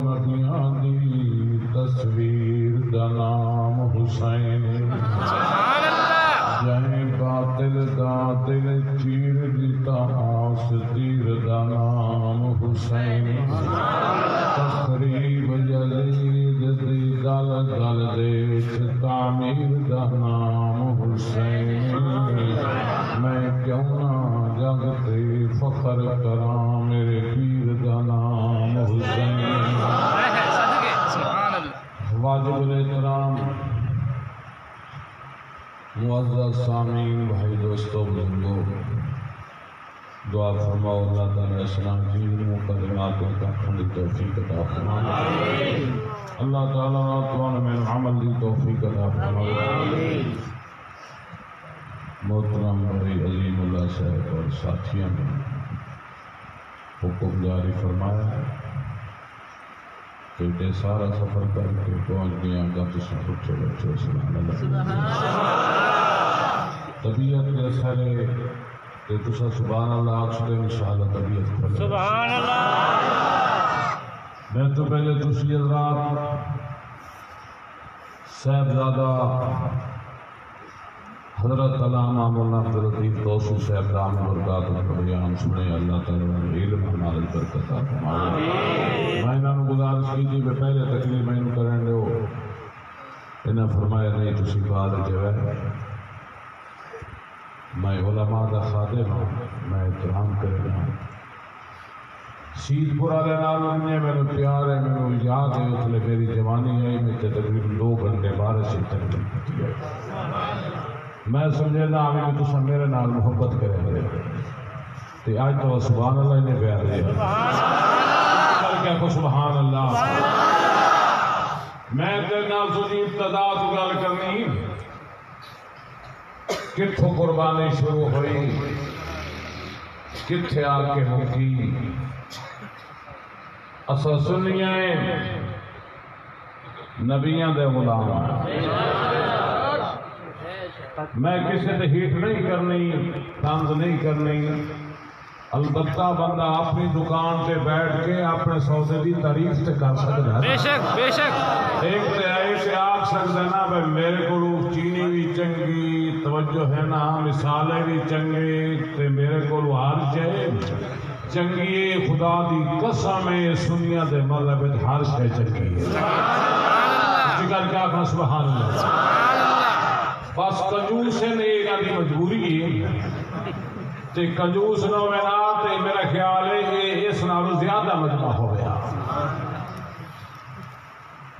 نبیاں دی تصویر دا نام حسین جہیں باطل دا دل چیر دیتا آس تیر دا نام حسین تقریب یزید دی دل دل دیش تعمیر دا نام حسین میں کیوں نہ جگتے فخر کراں میرے پیر دا نام حسین واجب الاحترام معزز سامعین بھائی دوستو بزرگو دعا فرماؤ اللہ تعالی اسلام دین مقدماتوں کا کھنڈ توفیق عطا فرمائے اللہ تعالی توان میں عمل دی توفیق عطا فرمائے محترم بڑی عظیم اللہ صاحب اور ساتھیوں نے حکم جاری فرمایا کہ سارا سفر کر کے پہنچ گیا گا تو سفر چلو چلو سبحان اللہ طبیعت کے اثر ہے کہ تسا سبحان اللہ آخر انشاءاللہ طبیعت کھلے سبحان اللہ میں تو پہلے تسی حضرات صاحبزادہ حضرت علامہ مولانا عبداللطیف توسی صاحب دامت برکاتہ کا بیان سنے اللہ تعالیٰ نے علم ہمارے برکت عطا فرمائے میں انہوں نے گزارش کی تھی کہ پہلے تقریر میں انہوں کریں گے انہوں فرمایا نہیں تسی بعد جو ہے میں علماء دا خادم ہوں میں احترام کرے رہا ہوں سید پورا لینا لننے میں نے پیار ہے میں نے یاد ہے اس لئے میری جوانی ہے میں تقریباً 2 گھنٹے 12 سے تقریباً کرتی ہے میں سمجھے نہ آگے میں تو سب میرے نال محبت کریں گے تو آج تو سبحان اللہ انہیں پیار دیا کر کیا کو سبحان اللہ میں تیرے نال سوچی ابتدا تو گل کرنی کتھوں قربانی شروع ہوئی کتھے آ کے مکی اصل سنیاں نبیاں دے غلام میں کسی سے ہیٹ نہیں کرنی طنز نہیں کرنی البتہ بندہ اپنی دکان پہ بیٹھ کے اپنے سودے کی تعریف تے کر سکتا ہے بے شک بے شک ایک تے ایسے آکھ سکتا ہے نا بھائی میرے کو چینی بھی چنگی توجہ ہے نا مثالیں بھی چنگی تے میرے کو ہر شے چنگی خدا دی قسم سنیاں دے مذہب ہر شے چنگی ہے ذکر کیا کہنا سبحان اللہ بس کنجوس نے ایک مجبوری ہے تے کنجوس نو میں نہ تے میرا خیال ہے کہ اس نالوں زیادہ مجمع ہو گیا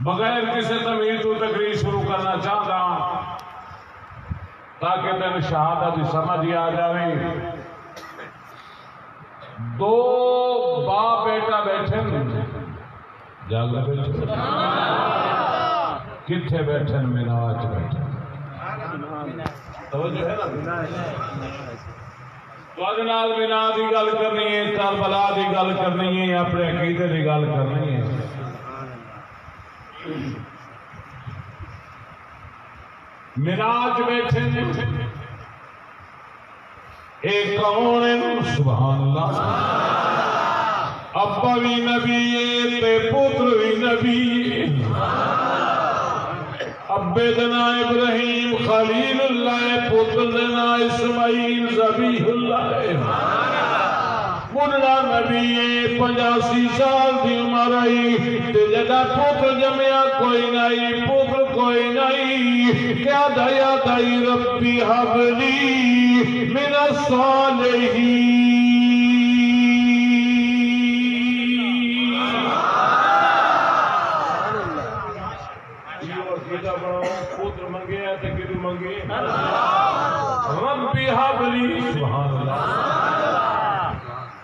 بغیر کسی تمیز تو تقریر شروع کرنا چاہتا تاکہ تین شہادت سمجھ آ جائے 2 باپ بیٹا بیٹھے جاگ بیٹھے کتھے بیٹھے میراج بیٹھے توجہ ہے نا تو اجنال بنا دی گل کرنی ہے کربلا دی گل کرنی ہے اپنے عقیدے دی گل کرنی ہے معراج بیٹھے ایک کون ہے سبحان اللہ ابا بھی نبی تے پتر بھی نبی ابے دنا ابراہیم خلیل اللہ پتر دنا اسماعیل ذبیح اللہ بڑھڑا نبی 85 سال دی عمر آئی تے جگہ پتر جمعہ کوئی نہیں پتر کوئی نہیں کیا دیا دائی ربی حبلی من الصالحین پتر منگے ہیں تو کدو منگے ربی حبلی سبحان اللہ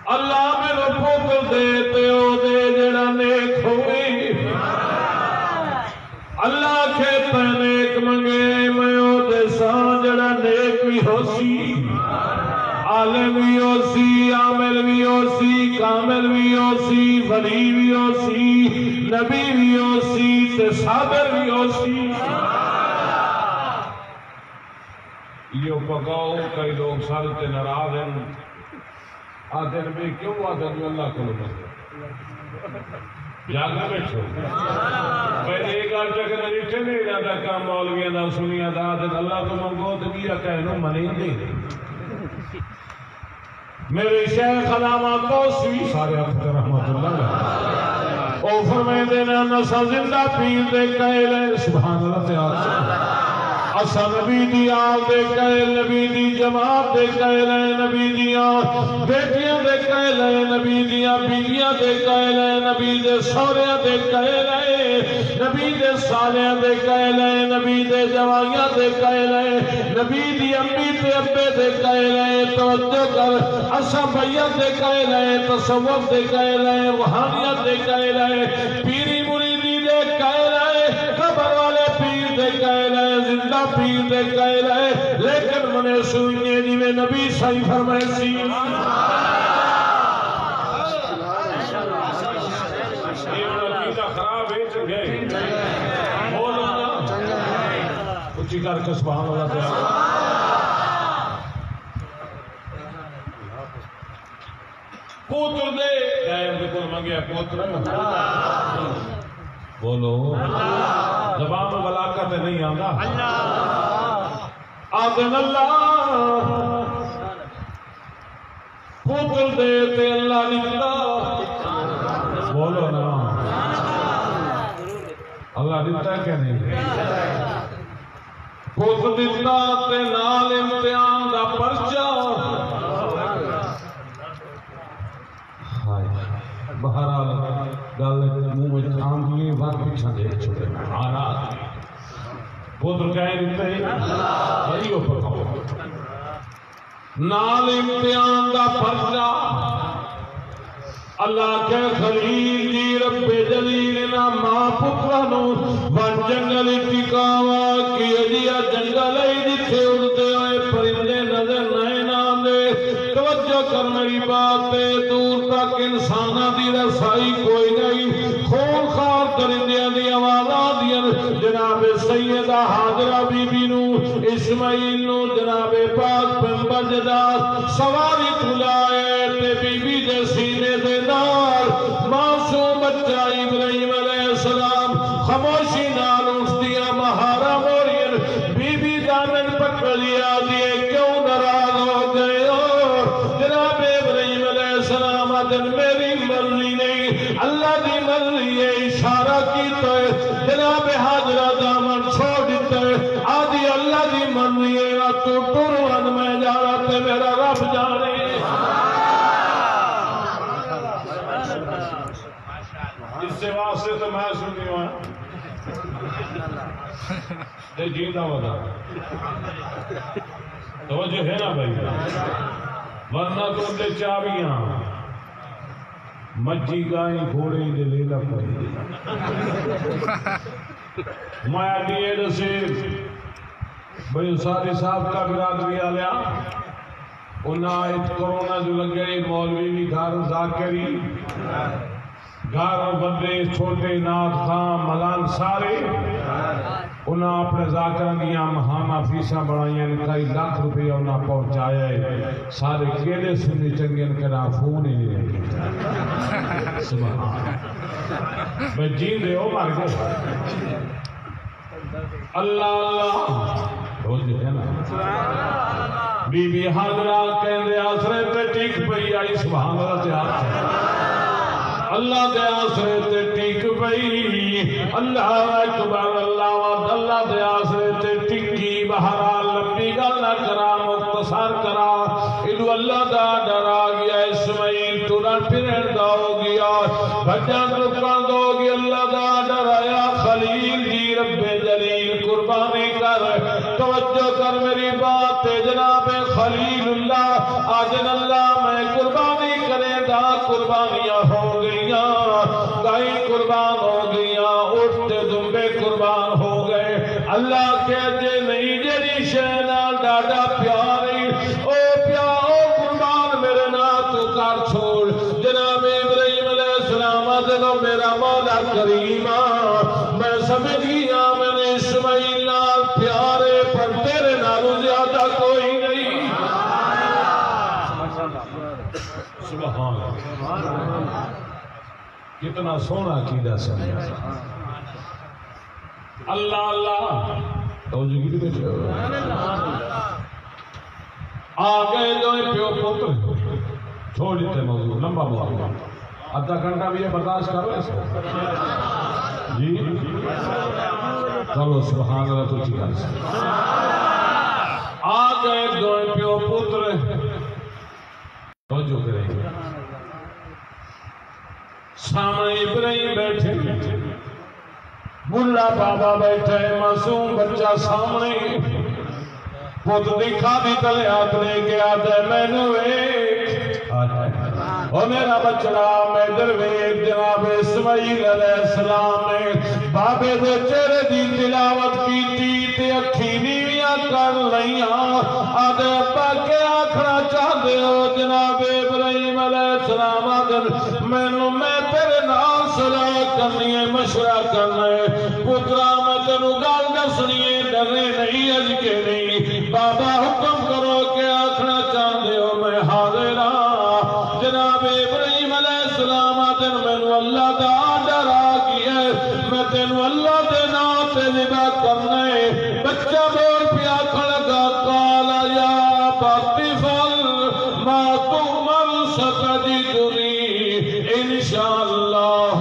اللہ میرے پتر دیتے ہو دے جڑا نیک ہوئی اللہ کہتا ہے نیک منگے میں ہو دے سان جڑا نیک بھی ہو سی عالم بھی ہو سی عامل بھی ہو سی کامل بھی ہو سی ولی بھی ہو سی نبی بھی ہو سی تے صابر بھی ہو سی یہ پکاؤ کئی لوگ سالتے ناراض ہیں آدھے نبی کیوں آدھے جو اللہ کو لگا جاگا بیٹھو پہلے ایک آج تک نریٹھے نہیں جاتا کام مولوی نہ سنیا داد اللہ تو منگو تو کیا کہنو منی دے میرے شیخ علامہ توسوی سارے افتر رحمت اللہ او فرمائے دینا نسا زندہ پیر دے کہلے سبحان اللہ تعالی اسا نبی دی آل دے کہے نبی دی جماعت دے کہے نبی دیا بیٹیاں دے کہے نبی دیا بیویاں دے کہے نبی دے سوریاں دے کہے نبی دے سالیاں دے کہے نبی دے جوائیاں دے کہے نبی دی امی تے ابے دے کہے توجہ کر اسا بیعت دے کہے تصوف دے کہے روحانیت دے کہے پیری مریدی دے کہے قبر والے پیر دے کہے زندہ پیر دے کہے لیکن منے سنیے جی میں نبی صحیح فرمائے سی خراب ہے چنگے اچھی کر کے سبحان اللہ تعالی پوتر دے غیر دے کل منگیا پوتر بولو زبان و بلاکت نہیں آگا آدن اللہ پوتر دے تے اللہ نکتا بولو نا اللہ دیتا ہے کہ نہیں پوتر دیتا تے نال امتحان دا پرچا بہرحال گل منہ میں تھام دیے بات پیچھا دے چھوڑے آرات پوتر کہیں دیتے ہیں بھائی اوپر کھاؤ نال امتحان دا پرچا اللہ کے خلیل جی رب جلیل نا ماں پترانو ون جنگل ٹکاوا کی اجیا جنگل جتھے اڑتے ہوئے پرندے نظر نئے نام دے توجہ کر میری بات پہ دور تک انسانہ دی رسائی کوئی نہیں خون خار درندیاں دی آوازاں دیا جناب سیدہ حاضرہ بی بی نو اسماعیل نو جناب پاک پیغمبر جداد سواری تلائے تے بی بی دے سینے دے نال معصوم بچہ ابراہیم علیہ السلام خاموشی نال اٹھدیاں مہارا مورین بی بی دامن پکڑ لیا دیے کیوں ناراض ہو گئے ہو جناب ابراہیم علیہ السلام آدن میری مرضی نہیں اللہ دی مرضی ہے اشارہ کیتا ہے جناب حاضرہ دامن چھوڑ دیتا ہے آدھی اللہ دی مرضی ہے تو ٹرون میں جا رہا تھے میرا رب جانے اس سے واسطے تو میں سنی ہوں دے جیدہ ودا توجہ ہے نا بھائی ورنہ تو دے چابیاں مجھی گائیں گھوڑے دے لیلہ پڑی مایا دیئے رسید بھئی سارے صاحب کا برادری آلیا انہاں آئیت کرونا جو لگ گئی مولوی بھی گھر ذاکری گھر بندے چھوٹے نات خام ملان سارے انہاں اپنے ذاکرہ دیا مہامہ فیسہ بڑھائیں کئی لاکھ روپیہ انہاں پہنچایا ہے سارے کیلے سنی چنگے ان کے رافون ہی نہیں رہے سبحان میں جین دے ہو مار گئے اللہ اللہ ہو جائے نا بی بی حاضرہ کہنے آسرے پہ ٹھیک پئی آئی سبحان اللہ تیار اللہ دے آسرے تے ٹھیک پئی اللہ اکبر اللہ وعد اللہ دے آسرے تے ٹھیکی بہرحال لمبی گل نہ کرا مختصر کرا ادو اللہ دا ڈرا گیا اسماعیل ٹورا پھرن دا ہو گیا بچان رکان دا ہو گیا اللہ دا ڈرایا خلیل جی رب جلیل قربانی کر توجہ کر میری بات جناب خلیل اللہ آجن اللہ میں قربانی کرے دا قربانیاں ہو گئیاں گائیں قربان ہو گئیاں اٹھتے دمبے قربان ہو گئے اللہ کہتے نہیں جری شہنا ڈاڈا پیاری او قربان میرے نا تو کر چھوڑ جناب ابراہیم علیہ السلام آدھنو میرا مولا کریمہ میں سمجھ گیا میں نے اسماعیل نال پیارے پر تیرے نالو زیادہ کوئی نہیں سبحان اللہ کتنا سونا کیدا سمجھا اللہ اللہ توجہ کی بیٹھے ہو آ گئے جو پیو پتر چھوڑ دیتے موضوع لمبا موضوع آدھا گھنٹہ بھی یہ برداشت کرو اس کو جی چلو سبحان اللہ تو چکا آ گئے دو پیو پتر توجہ کریں گے سامنے ابراہیم بیٹھے بلا بابا بیٹھے معصوم بچہ سامنے پت دکھا دی تلے ہاتھ لے کے آتے میں نے او میرا بچڑا میں درویش جناب اسماعیل علیہ السلام نے بابے دے چہرے دی تلاوت کی تے اکھی نیویاں کر لیاں آدھے ابا کے آکھنا چاہتے ہو جناب ابراہیم علیہ السلام آدھے میں تیرے نال صلاح کرنی ہے مشورہ کرنا ہے پترا میں تینوں گل دسنی ہے ڈرے نہیں اج کے نہیں بابا حکم کرو کہ آکھنا چاہتے ہو میں حاضر ہاں جناب ابراہیم علیہ السلام آدھن میں اللہ دا ڈر آ گیا ہے میں تینوں اللہ دے نام تے ذبح کرنا ہے بچہ بول پیا کھڑا کالا یا باطفل ما تؤمر ستجدنی انشاءاللہ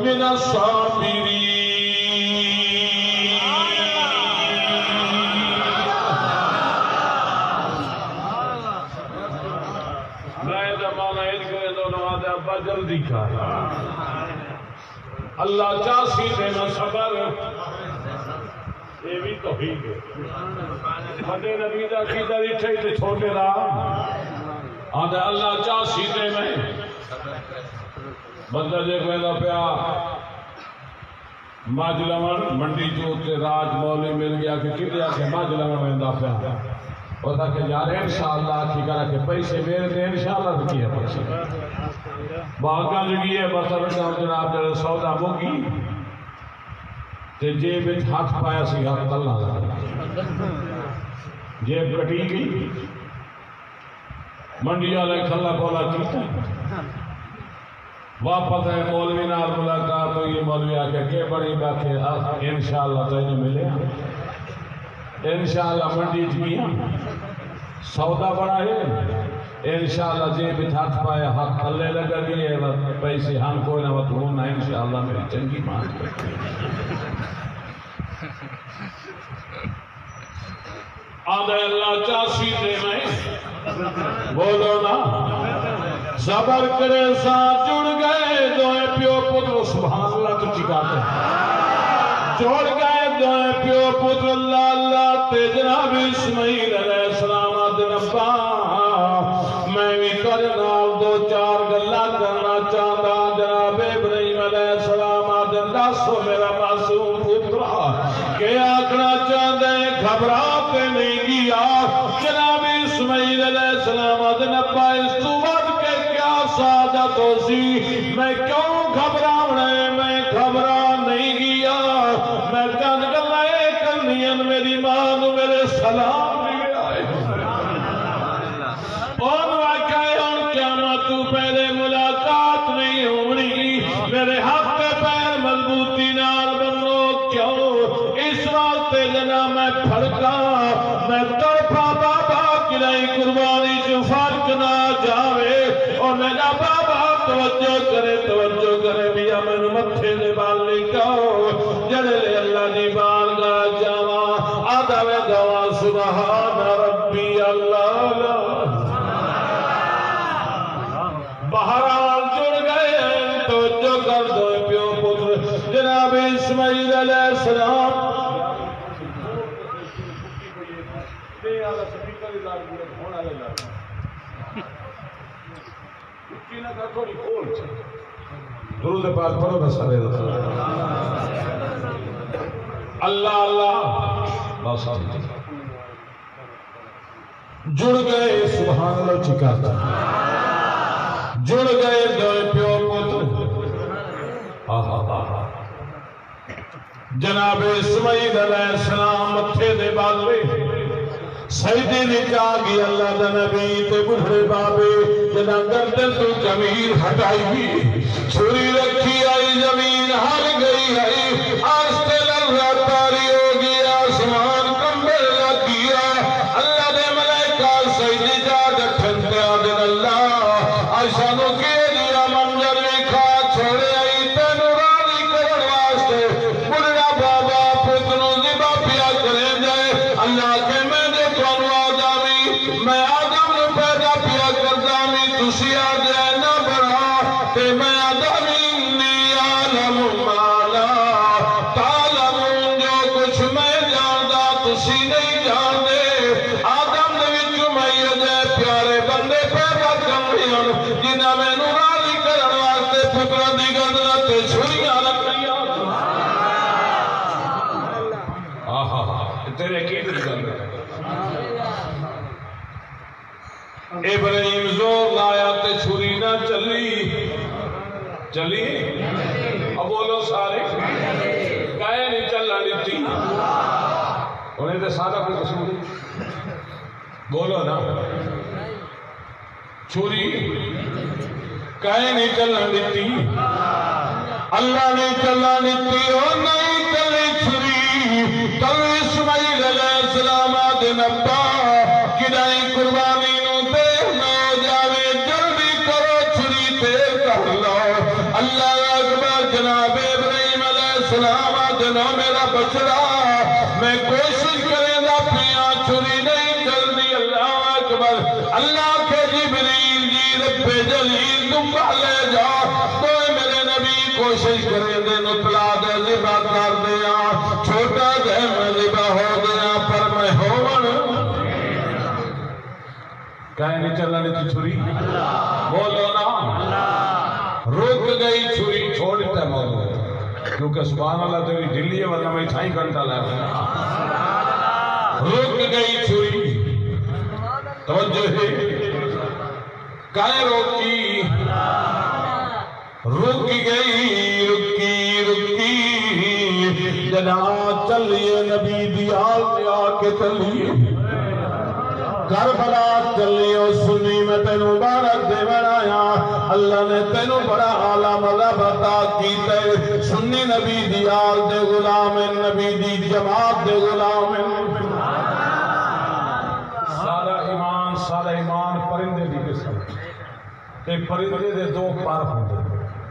من الصابرین جلدی کا اللہ چاسی دینا صبر یہ بھی تو ہی گئے بڑے نبی دا کی دری ٹھائی تے چھوٹے رہا آدھے اللہ چاسی دے میں بندہ جے کوئی دا پیا ماجلمن منڈی جو تے راج مولی مل گیا کہ کلیا کہ ماجلمن میں دا پیا اور تھا کہ یار انشاءاللہ کی کرا کہ پیسے میرے دے انشاءاللہ رکھی ہے پیسے باقا لگی ہے بسر جاؤں جناب جناب سودا موگی تے جیب ہاتھ پایا سی ہاتھ تلنا لگا جیب کٹی گئی منڈی والے کھلا بولا کیتا واپس ہے مولوی نال ملاقات ہوئی مولوی آکے کہ بڑی بات ہے انشاءاللہ تو انہیں ملے انشاءاللہ منڈی جگیا سودا بڑا ہے انشاءاللہ جیب ہاتھ پایا ہاتھ تھلے لگا گئے پیسے ہم کوئی نہ وقت ہونا انشاءاللہ میری چنگی مان آدھے اللہ چاسی دے میں بولو نا صبر کرے ساتھ جڑ گئے دوئے پیو پتر سبحان اللہ تو چکاتے جوڑ گئے دوئے پیو پتر اللہ اللہ تے جناب اسماعیل علیہ السلام آدھے نبا میں بھی کرنال دو چار گلہ کرنا چاہتا جناب ابراہیم علیہ السلام آدھے دسو میرا معصوم پترا کہ آکھنا چاہتے گھبراتے نہیں گیا جناب اسماعیل علیہ السلام آدھے نبا اس تو ود کے کیا سعادت ہو سی میں کیوں گھبراؤں میں گھبرا نہیں گیا میں چند گلائے کرنین میری ماں میرے سلام پہلے ملاقات نہیں ہونی میرے ہاتھ پیر مضبوطی نال بنو کیوں اس واسطے جنا میں پھڑکا میں طرفا بابا کی نہیں قربانی جو فرق نہ جاوے اور میرا بابا توجہ کرے بیا میں متھے دے بال لکھاؤ جڑے اللہ دی بارگاہ جاواں آدھا وے گواں سبحان ربی اللہ بہرحال جڑ گئے تو جو کر دو پیو پتر جناب اسماعیل علیہ السلام درود پاک پڑھو نا سارے اللہ اللہ بس جڑ گئے سبحان اللہ چکاتا جڑ گئے دوئے پیو پتر جناب اسماعیل علیہ السلام متھے دے بالوے سجدے وچ آ گئی اللہ دا نبی تے بڑھڑے بابے جنہاں گردن تو زمین ہٹائی چھری رکھی آئی زمین ہل گئی آئی آستے لرزہ تاری ہو گیا آسمان کمبل لگ گیا اللہ دے ملائکہ سجدے جا دکھن تے آدن اللہ آشانوں کے لیا منظر لکھا چھوڑے آئی تینو راضی کرن واسطے بڑھڑا بابا پتنو زبا پیا کریں جائے اللہ کے میں آدم نے پیدا پیا کرتا میں تسی آدھے نہ بڑھا تے میں آدم انی عالم مالا تعلم جو کچھ میں جاندہ تسی نہیں جاندے آدم نے وچو میں یہ پیارے بندے پیدا کرنی جنہاں میں نورانی کرن واسطے پترہ دی گردن تے چھریاں رکھنیاں تیرے کی دی گردن ابراہیم زور لایا تے چھری نہ چلی اب بولو سارے کہے نہیں چلنا لیتی انہیں تے سادہ کوئی قسم نہیں بولو نا چھری کہے نہیں چلنا لیتی اللہ نے چلنا لیتی اور نہیں چلی چھری تو اسماعیل علیہ السلام آدھن ابا کدائی قربانی اللہ اکبر جناب ابراہیم علیہ السلام آدھنا میرا بچڑا میں کوشش کریں گا پیا چھری نہیں جلدی اللہ اکبر اللہ کے جبریل جی رب جلیل تم لے جا تو میرے نبی کوشش کریں دے نطلا دے ذبح کر دیا چھوٹا دے میں ذبح ہو گیا پر میں ہون کہیں نہیں چلنا نہیں چھری بولو نا روک گئی چھری چھوڑ دیتا موضوع کیونکہ سبحان اللہ تیری ڈلی ہے ورنہ میں چھائی گھنٹہ لائے روک گئی چھری توجہ ہے کہیں روکی رک گئی رکی جناب چلیے نبی دیال میں آ کے چلیے کربلا چلیو سنی میں تینو مبارک دے بنایا اللہ نے تینو بڑا عالی مذہب عطا کیتے سنی نبی دیال دے غلام نبی دی جماعت دے غلام سارا ایمان پرندے دی قسم تے پرندے دے دو پر ہوندے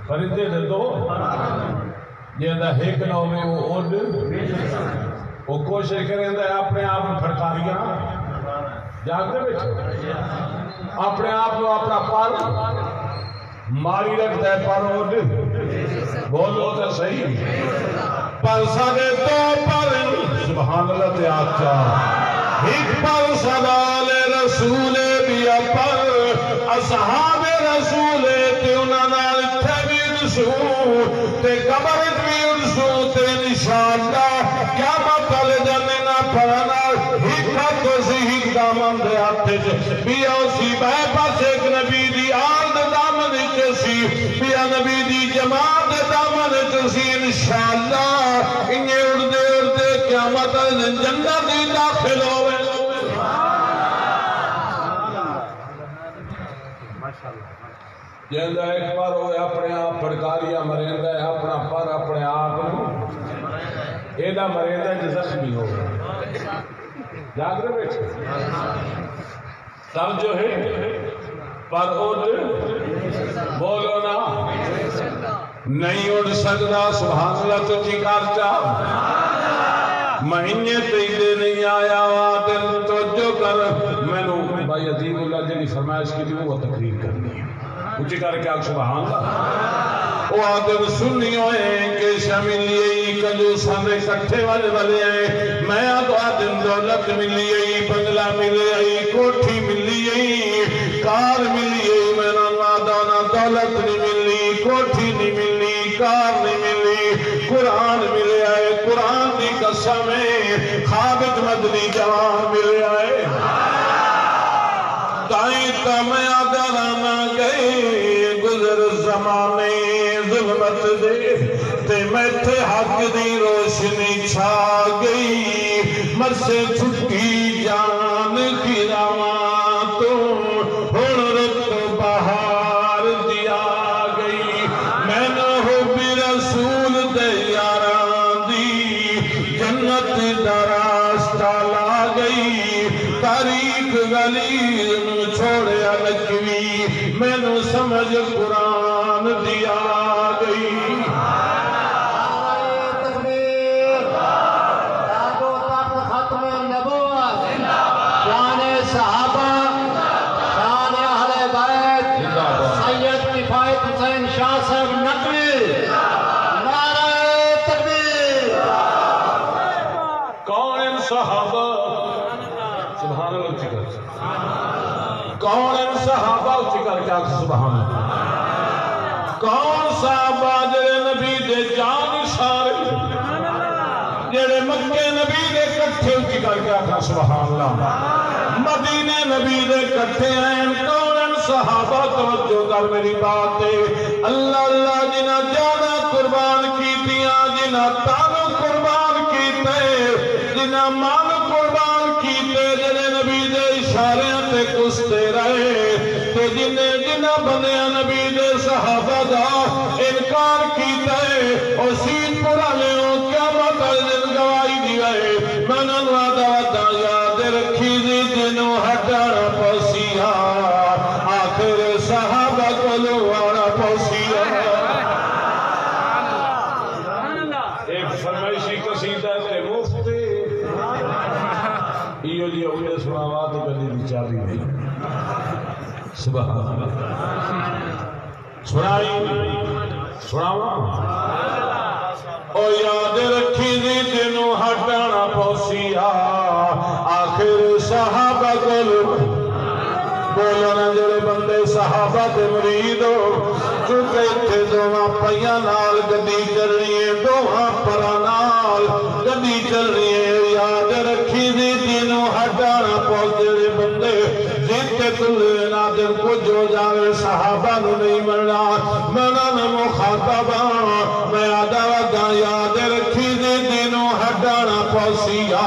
پرندے دے دو جیندہ ایک نو میں وہ اڈ وہ کوشش کریں دے اپنے آپ میں پھڑکاریاں جاگتے بیٹھے اپنے آپ کو اپنا پر ماری رکھتا ہے پر اڈ بولو تو صحیح پر سارے دو پر سبحان اللہ تے آچا ایک پر سوال رسول بیا پر اصحاب رسول تے انہاں نال تے بھی رسو تے قبر بھی رسو تے انشاءاللہ کیا مطل جانے نہ پڑھنا حکمت تو صحیح دامن دے ہاتھے بیا اسی بے پاس ایک نبی دی آل دے دامن چسی بیا نبی دی جماعت دے دامن چسی انشاءاللہ انہیں اڑدے قیامت جنت دی داخل ہوئے جیندہ ایک پر ہوئے اپنے آپ پڑکاریاں مریندہ ہے اپنا پر اپنے آپ ایدہ مریندہ جو زخمی ہو جاگ رہے بیٹھے تب جو ہے پر اٹھ بولو نا نہیں اٹھ سکتا سبحان اللہ تو چکار چاہ مہینے تیدے نہیں آیا دل تو جو کر میں نے بھائی عظیم اللہ جنہی فرمائش کی تھی وہ تقریر کرنی ہے اچھی کر کے آپ سبحان اللہ وہ آدم سنی ہوئے کہ شاملی کلو سامنے کٹھے والے ہیں میں آدم دولت ملی بنگلہ ملی کوٹھی ملی کار ملی میں نہ دولت نہیں ملی کوٹھی نہیں ملی کار نہیں ملی قرآن ملے آئے قرآن دی قسم خابت مدنی جوان ملے آئے تائیں تمہیں آدھرانا گئے گزر زمانے ظلمت دے تے میں تھے حق دی روشنی چھا گئی مر سے چھٹی جان سمجھ قرآن دیا گئی کون ان صحابہ اچھی کر کیا سبحان اللہ کون صحابہ جڑے نبی دے جان سارے جڑے مکے نبی دے کٹھے اچھی کر کیا سبحان اللہ مدینے نبی دے کٹھے ہیں کون ان صحابہ توجہ کر میری بات ہے اللہ اللہ جنہ جانا قربان کیتیاں جنہ تانو قربان کیتے جنہ مان قربان کیتے جڑے نبی دے اشارے تے کستے رہے تے جنہ بندے نبی دے صحابہ دا انکار کیتا ہے اور سید پورا لیوں کیا دن گواہی دی رہے منن وعدہ یاد رکھی دی جنوں ہٹانا پوسیا آخر صحابہ کو لوانا پوسیا ایک فرمائشی قصیدہ تے مفتے یہ لئے اولی سناوات کلی بیچاری نہیں سبحان اللہ سناوا او یاد رکھی دی تینوں ہٹانا پوسیا آخر صحابہ کو بولنا جڑے بندے صحابہ دے مرید ہو چونکہ اتھے دوہاں پہیاں نال گدی چل رہی ہے دوہاں پرا نال گدی چل رہی ہے یاد رکھی دی تینوں ہٹانا پوسیا جڑے بندے جیتے تلے نادر کو جو جاوے صحابہ نو نہیں مرنا مرنا میں مخاطبہ میں آدھا یاد رکھی دی تینوں ہٹانا پوسیا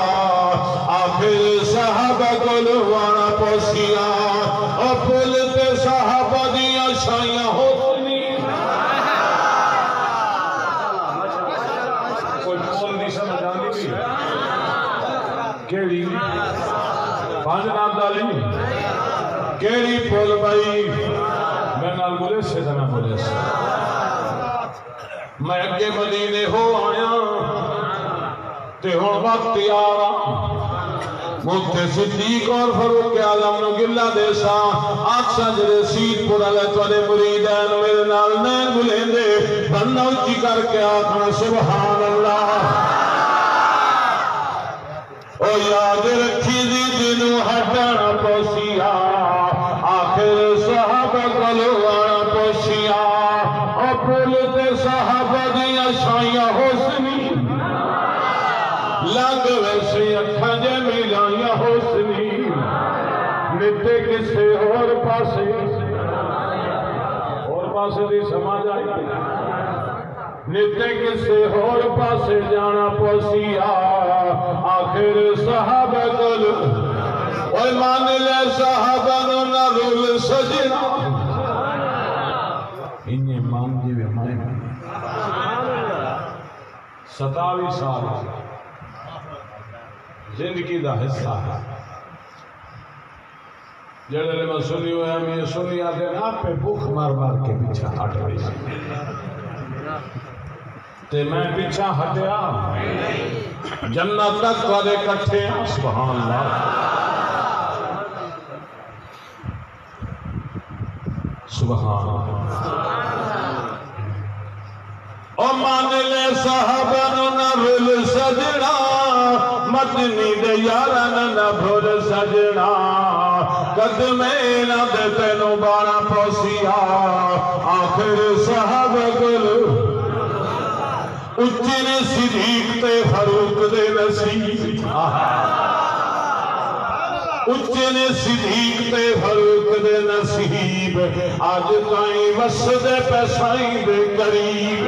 آخر صحابہ کو لوانا پوسیا اور پھولتے صحابہ دیا شائیاں ہوتنی کوئی پھول نہیں سمجھ آنی بھی کیڑی پانچ نام ڈالی کیڑی پھول بھائی میں نال بولے سے نہ بولے سے میں اگے مدینے ہو آیا تے ہون وقت آرا مجھے صدیق اور فاروق اعظم نو گلہ دیسا آکسا جڑے سید پورا لے توڑے مریدین میرے نال نین بلیں دے بندہ اچھی کر کے آکھنا سبحان اللہ او یاد رکھی دی دنوں ہٹانا پوسیا آخر صحابہ کو لوانا پوسیا او پھولتے صحابہ دیا شائیاں حسنی لگ ویسے اکھاں جے ملائیاں حسنی نتے کسے اور پاسے دی سمجھ آئی نتے کسے اور پاسے جانا پوسیا آخر صحابہ کل اوہ مان لے صحابہ نو نہ رول سجنا انہیں مان جی وے مائیں 27 سال زندگی دا حصہ ہے جڑے میں سنی ہویا میں سنی آتے آپ پہ بھوک مار مار کے پیچھا ہٹ رہی تے میں پیچھا ہٹیا جنت تک والے کٹھے ہیں سبحان اللہ سبحان اللہ او مان لے صحابہ نو نہ بھول سجنا مدنی دے یاران نہ بھول سجنا قدمیں نہ دے تینو بانا پوسیا آخر صحابہ گلو اچھی نے صدیق تے فاروق دے نصیب اچھے نے صدیق تے فاروق دے نصیب آج تائیں وسد پیسائیں دے قریب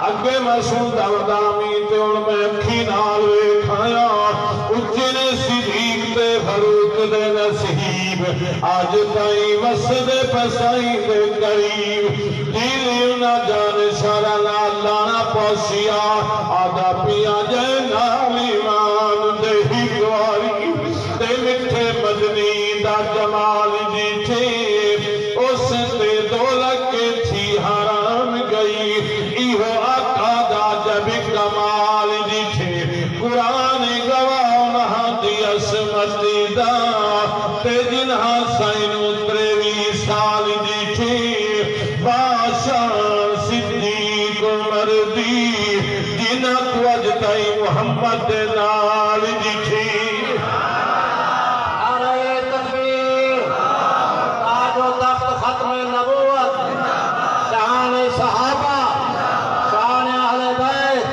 اگے مسعود دامی تے ان میں اکھی نال کھایا اچھے نے صدیق تے فاروق دے نصیب آج تائیں وسد پیسائیں دے قریب دیلی نہ جان سارا لانا پوسیا آدھا پیا جائے نام ایمان دے ہی گواری تے مٹھے مدنی دا جمال جیٹھے اس تے دی جنہ تو اج تائی محمد دے نال دکھی نعرہ تکبیر تاج و تخت ختم نبوت شان صحابہ شان اہل بیت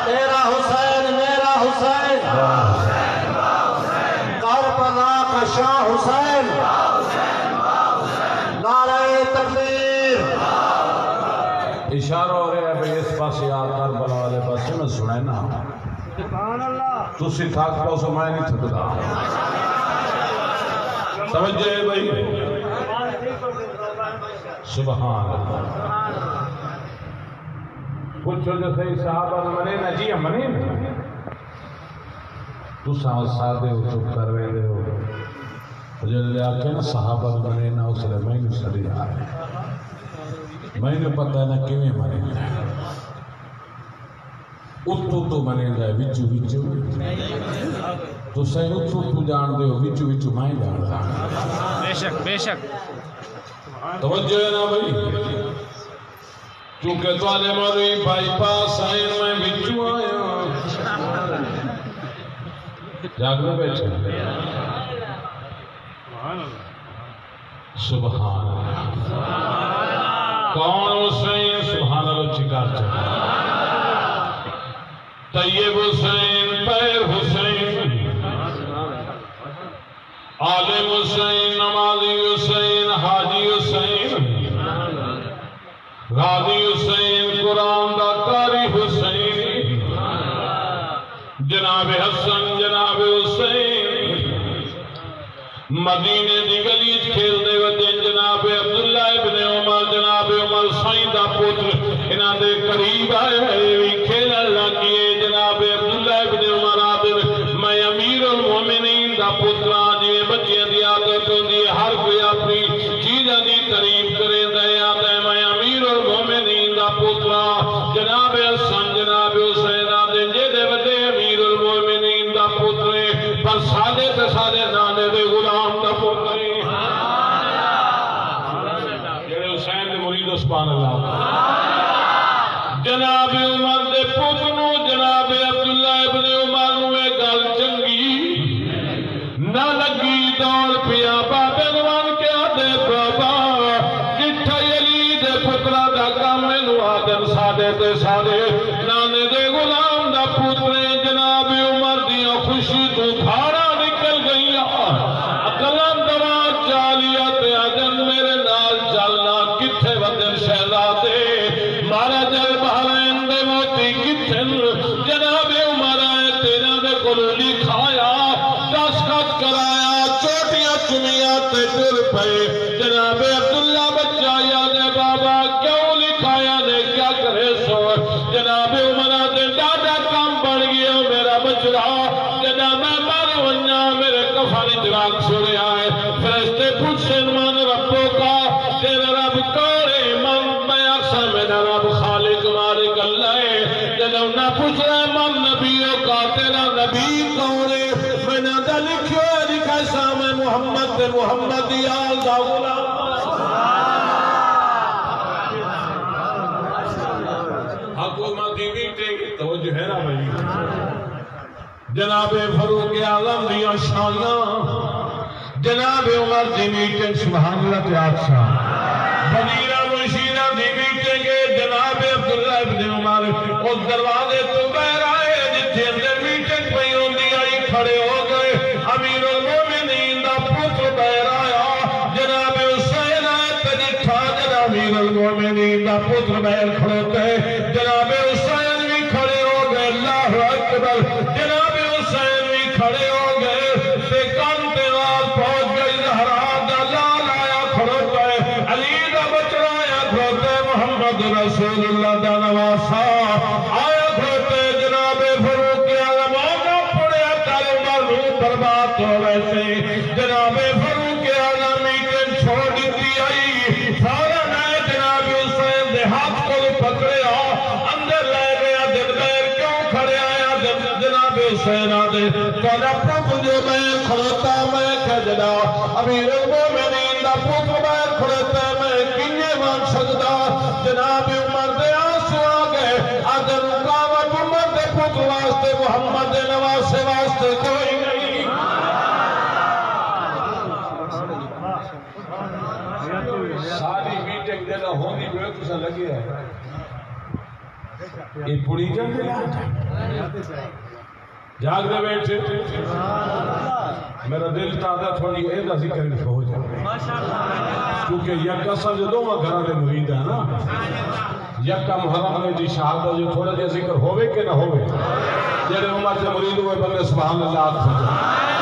تیرا حسین میرا حسین کربلا کا شاہ حسین نعرہ تکبیر اشارہ ہو رہا ہے بھئی اس پاس یاد کربلا والے پاس میں سنے نا تو سی تھاک پاس میں نہیں تھکتا سمجھ جائے بھئی سبحان اللہ پوچھو جو صحیح صحابہ منے نا جی ہم منے تو سادے ہو چپ کر رہے ہو جو لے آکے نا صحابہ منے نا اس لئے میں نہیں سڑی آ رہے میں نے پتہ ہے نا کیویں منے گا اتو تو منے گا وچو وچو تو صحیح اتو تو جان دے ہو وچو وچو میں جان رہا بے شک بے شک توجہ ہے نا بھائی چونکہ تو آلے مروی بائی پاس آئین میں وچو آیا جاگ میں بیٹھے سبحان اللہ کون حسین سبحان اللہ چکار چکار طیب حسین پیر حسین عالم حسین نمازی حسین حاجی حسین غازی حسین قرآن دا قاری حسین جناب حسن جناب حسین مدینے دی گلیچ کھیل دے وجن جناب عبداللہ ابن عمر جناب عمر سائیں دا پتر انہاں دے قریب آئے ہوئے کھیلن لگیے جناب عبداللہ ابن عمر عابد میں امیر المومنین دا پتر جنہیں بچیاں دی عادت ہوندی ہر کوئی اپنی چیزاں دی تعریف کرے دے آتا ہے میں امیر المومنین دا پتر جناب حسن جناب حسین آدھے جے دے وجہ امیر المومنین دا پتر پر سادے تے سادے نانے دے غلام دا پتر جڑے حسین دے مرید سبحان اللہ جناب عمر دے پتروں جناب عبداللہ ابن عمر نوے گل چنگی نہ لگی دوڑ پیا بابے نوان کے آدھے بابا جٹھا علی دے پترہ دا کام میں نو آدھن سادے تے سادے نانے دے غلام دا پتر جناب عمر دیا خوشی تو دھارا نکل گئی قلم دوا چالیا تے آدھن میرے نال چلنا کتھے ودن شہزادے مارا جل بحرین دے موتی کتھن جناب عمر آئے تیرہ دے قلولی کھایا دستخط کرایا چوٹیاں چمیاں تے ٹر پئے جناب عبداللہ بچہ یادے بابا کیوں لکھایا نے کیا کرے سو جناب عمر آتے ڈاڈا کام بڑھ گیا میرا بچڑا جناب میں مار ونیا میرے کفانی جراک سنے آئے فرشتے پوچھن من ربوں کا تیرا رب کورے من میں اکثر میرا رب خالق مالک اللہ ہے جناب نہ پوچھ رہے من نبیوں کا تیرا نبی کورے میں نہ دا لکھو ہے لکھا سامے محمد تے محمد یال دا غلام حکومتی میٹنگ توجہ ہے نا بھائی جناب فاروق اعظم دیا شانیاں جناب عمر دی میٹنگ سبحان اللہ تیار شاہ بنیرہ مشیرہ دی میٹنگ جناب عبداللہ ابن عمر اس دروازے تو بہر آئے جتھے اندر میٹنگ پہ ہوندی آئی کھڑے ہو گئے امیر المومنین دا پتر بہر آیا جناب حسین آئے تجھا جناب امیر المومنین دا پتر بہر کھڑوتے جناب حسین بھی کھڑے ہو گئے اللہ اکبر جناب حسین بھی کھڑے ہو گئے تے کان تے آواز پہنچ گئی زہرا دا لال آیا کھڑوتا ہے علی دا بچڑا آیا کھڑوتا ہے محمد رسول اللہ دا نواسا آیا کھڑوتا ہے جناب فاروق اعظم آگا پڑیا کلمہ رو برباد ہو ویسے جناب فاروق اعظم میٹنگ چھوڑ دیتی آئی سارا نئے جناب حسین دے ہاتھ کو پکڑیا اندر لے گیا دل غیر کیوں کھڑے آیا جناب حسین آدھے کہنا پتر جو میں کھڑوتا میں کھجنا امیر المومنین دا پتر میں کھڑوتا میں کنیے مان سکتا جناب عمر دے آنسو آگئے واسطے محمد دے نواسے واسطے کوئی نہیں ساری میٹنگ جگہ ہوندی ہوئے کسا لگے ہے یہ پوری جنگ جاگ دے بیٹھے میرا دل چاہتا تھوڑی ایدہ ذکر ہو جائے کیونکہ یک اصل جو دو گھراں دے مرید ہے نا یکا محرم نے جی شہادت جو تھوڑا جا ذکر ہوئے کہ نہ ہوئے جڑے امت سے مرید ہوئے بندے سبحان اللہ آت ہو جائے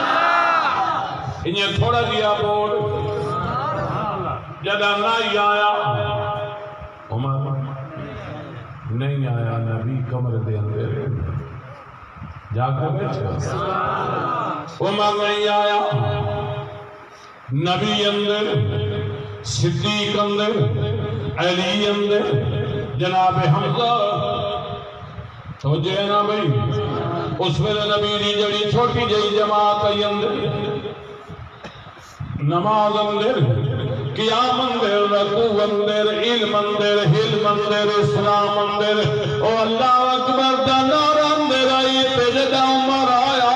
انہیں تھوڑا دیا بول جدہ نہ آیا عمر نہیں آیا نبی کمر دے اندر جا کر بیٹھے عمر نہیں آیا نبی اندر صدیق اندر علی اندر جناب حمزہ تو جینا بھئی اس ویلے نبی دی جڑی چھوٹی جئی جماعت آئی اندر نماز اندر قیام اندر رکوع اندر علم اندر حلم اندر اسلام اندر او اللہ اکبر دا نعرہ اندر آئی تے جدا عمر آیا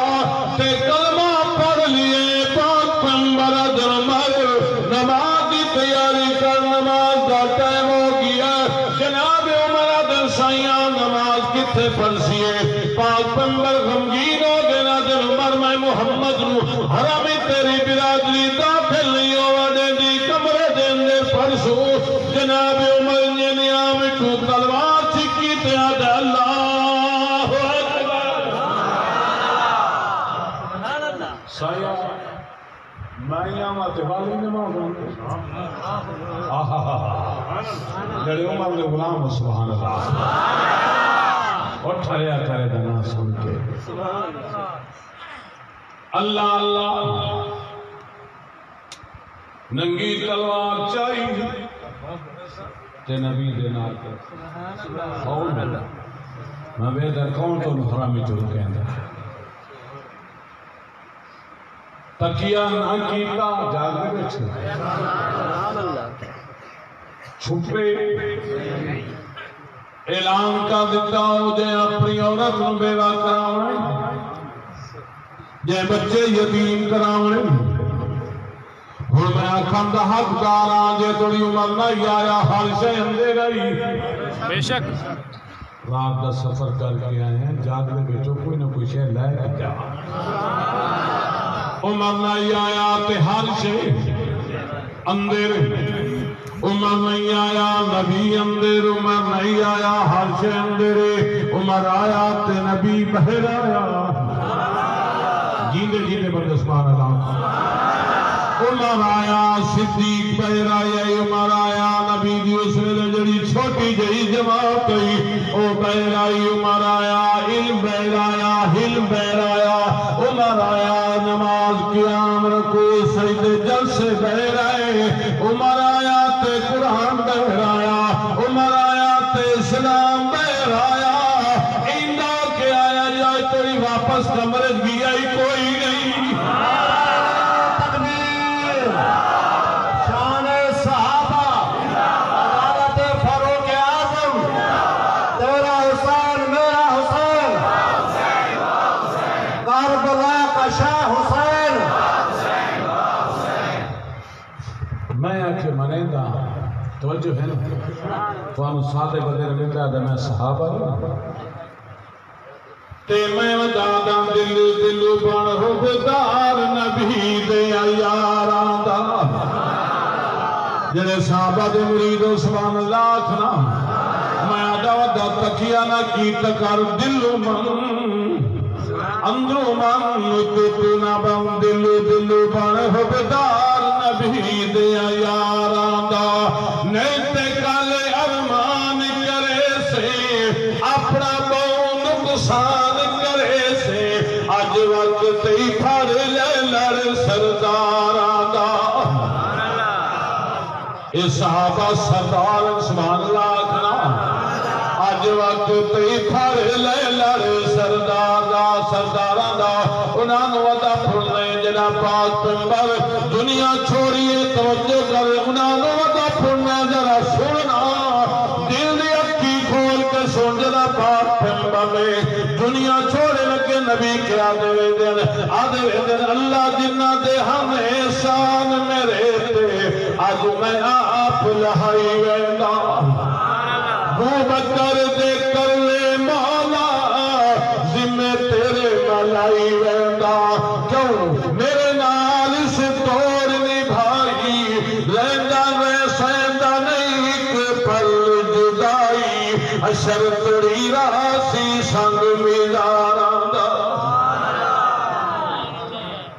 تے کلمہ پڑھ لیے پاک پیغمبر ادھر مر نماز کی تیاری کر نماز دا ٹائم ہو گیا جناب عمر ادھر سائیاں نماز کتھے پڑھسیے پاک پیغمبر غمگین ہو گئے ادھر عمر میں محمد نو حرمی تیری برادری داخل نہیں ہوا دے دی کمرے دے اندر پرسو جناب عمر نے نیام تو تلوار چکی تے آدھا اللہ اکبر سایہ میں یہاں تے والی نماز جڑے عمر نے غلام سبحان اللہ اٹھایا کرے دنا سن کے اللہ اللہ ننگی تلوار چاہیے تے نبی دے نال کون ملا میں بیدر کون تو حرامی تو کہندا تکیہ نہ کیتا جاگ بیٹھے چھپے اعلان کا دیتا ہو جے اپنی عورت نو بیوہ کراونے جے بچے یتیم کراونے ہن میں آکھاں دا حق کاراں جے تھوڑی عمر نہیں آیا ہر شے اندے رہی بے شک رات دا سفر کر کے آئے ہیں جاگنے بیٹھو کوئی نہ کوئی شے لے کے جا عمر نہیں آیا تے ہر شے اندر عمر نہیں آیا نبی اندر عمر نہیں آیا ہر شے اندر عمر آیا تے نبی بہر آیا جیندے جیندے بندے سبحان اللہ عمر آیا صدیق بہر آیا عمر آیا نبی دی اس ویلے جڑی چھوٹی جئی جماعت ہوئی او بہر آئی عمر آیا علم بہر آیا حلم بہر آیا عمر آیا نماز قیام رکوع سجدے جلسے بہر آئے عمر آیا تے قرآن بہر آیا عمر آیا تے اسلام بہر آیا ایندہ کے آیا جائے تیری واپس کمرے گیا ہی کوئی نہیں شان صحابہ عدالت فاروق اعظم تیرا حسین میرا حسین کربلا کا شاہ حسین میں آکے منے دا توجہ ہے نا تو ہم سادے بدر ملتا ہے میں صحابہ تے میں ودادا دلو بن حبدار نبی دے یاران دا جڑے صحابہ دے مرید و سبحان اللہ آکھنا میں آدھا ودا تکیہ نہ کیتا کر دلو من اندرو من تو نہ بن دلو بن حبدار نبی دے یاران دا نیتے کالے ارمان کرے سے اپنا بون نقصان کرے سے آج وقت تی پھڑ لے لڑ سرداران دا اے صحابہ سردار سبحان اللہ آکھنا آج وقت تی پھڑ لے لڑ سرداران دا انہاں نو ودا پھڑنے جنا پاک پیغمبر دنیا چھوڑیے توجہ کرے انہاں نو ودا پھڑنا جرا سننا دل دی اکھی کھول کے سن جنا پاک پیغمبر دنیا چھوڑے لگے نبی کے آدھے دن اللہ جنہ دے ہمیں شان میرے تے آج میں آپ لہائی ویندہ وہ بکر دے کر لے مولا ذمہ تیرے ملائی ویندہ کیوں میرے نال سے توڑ نبھائی لیندہ میں سیندہ نہیں کہ پل جدائی اشر تڑی راسی سنگ ملارا دا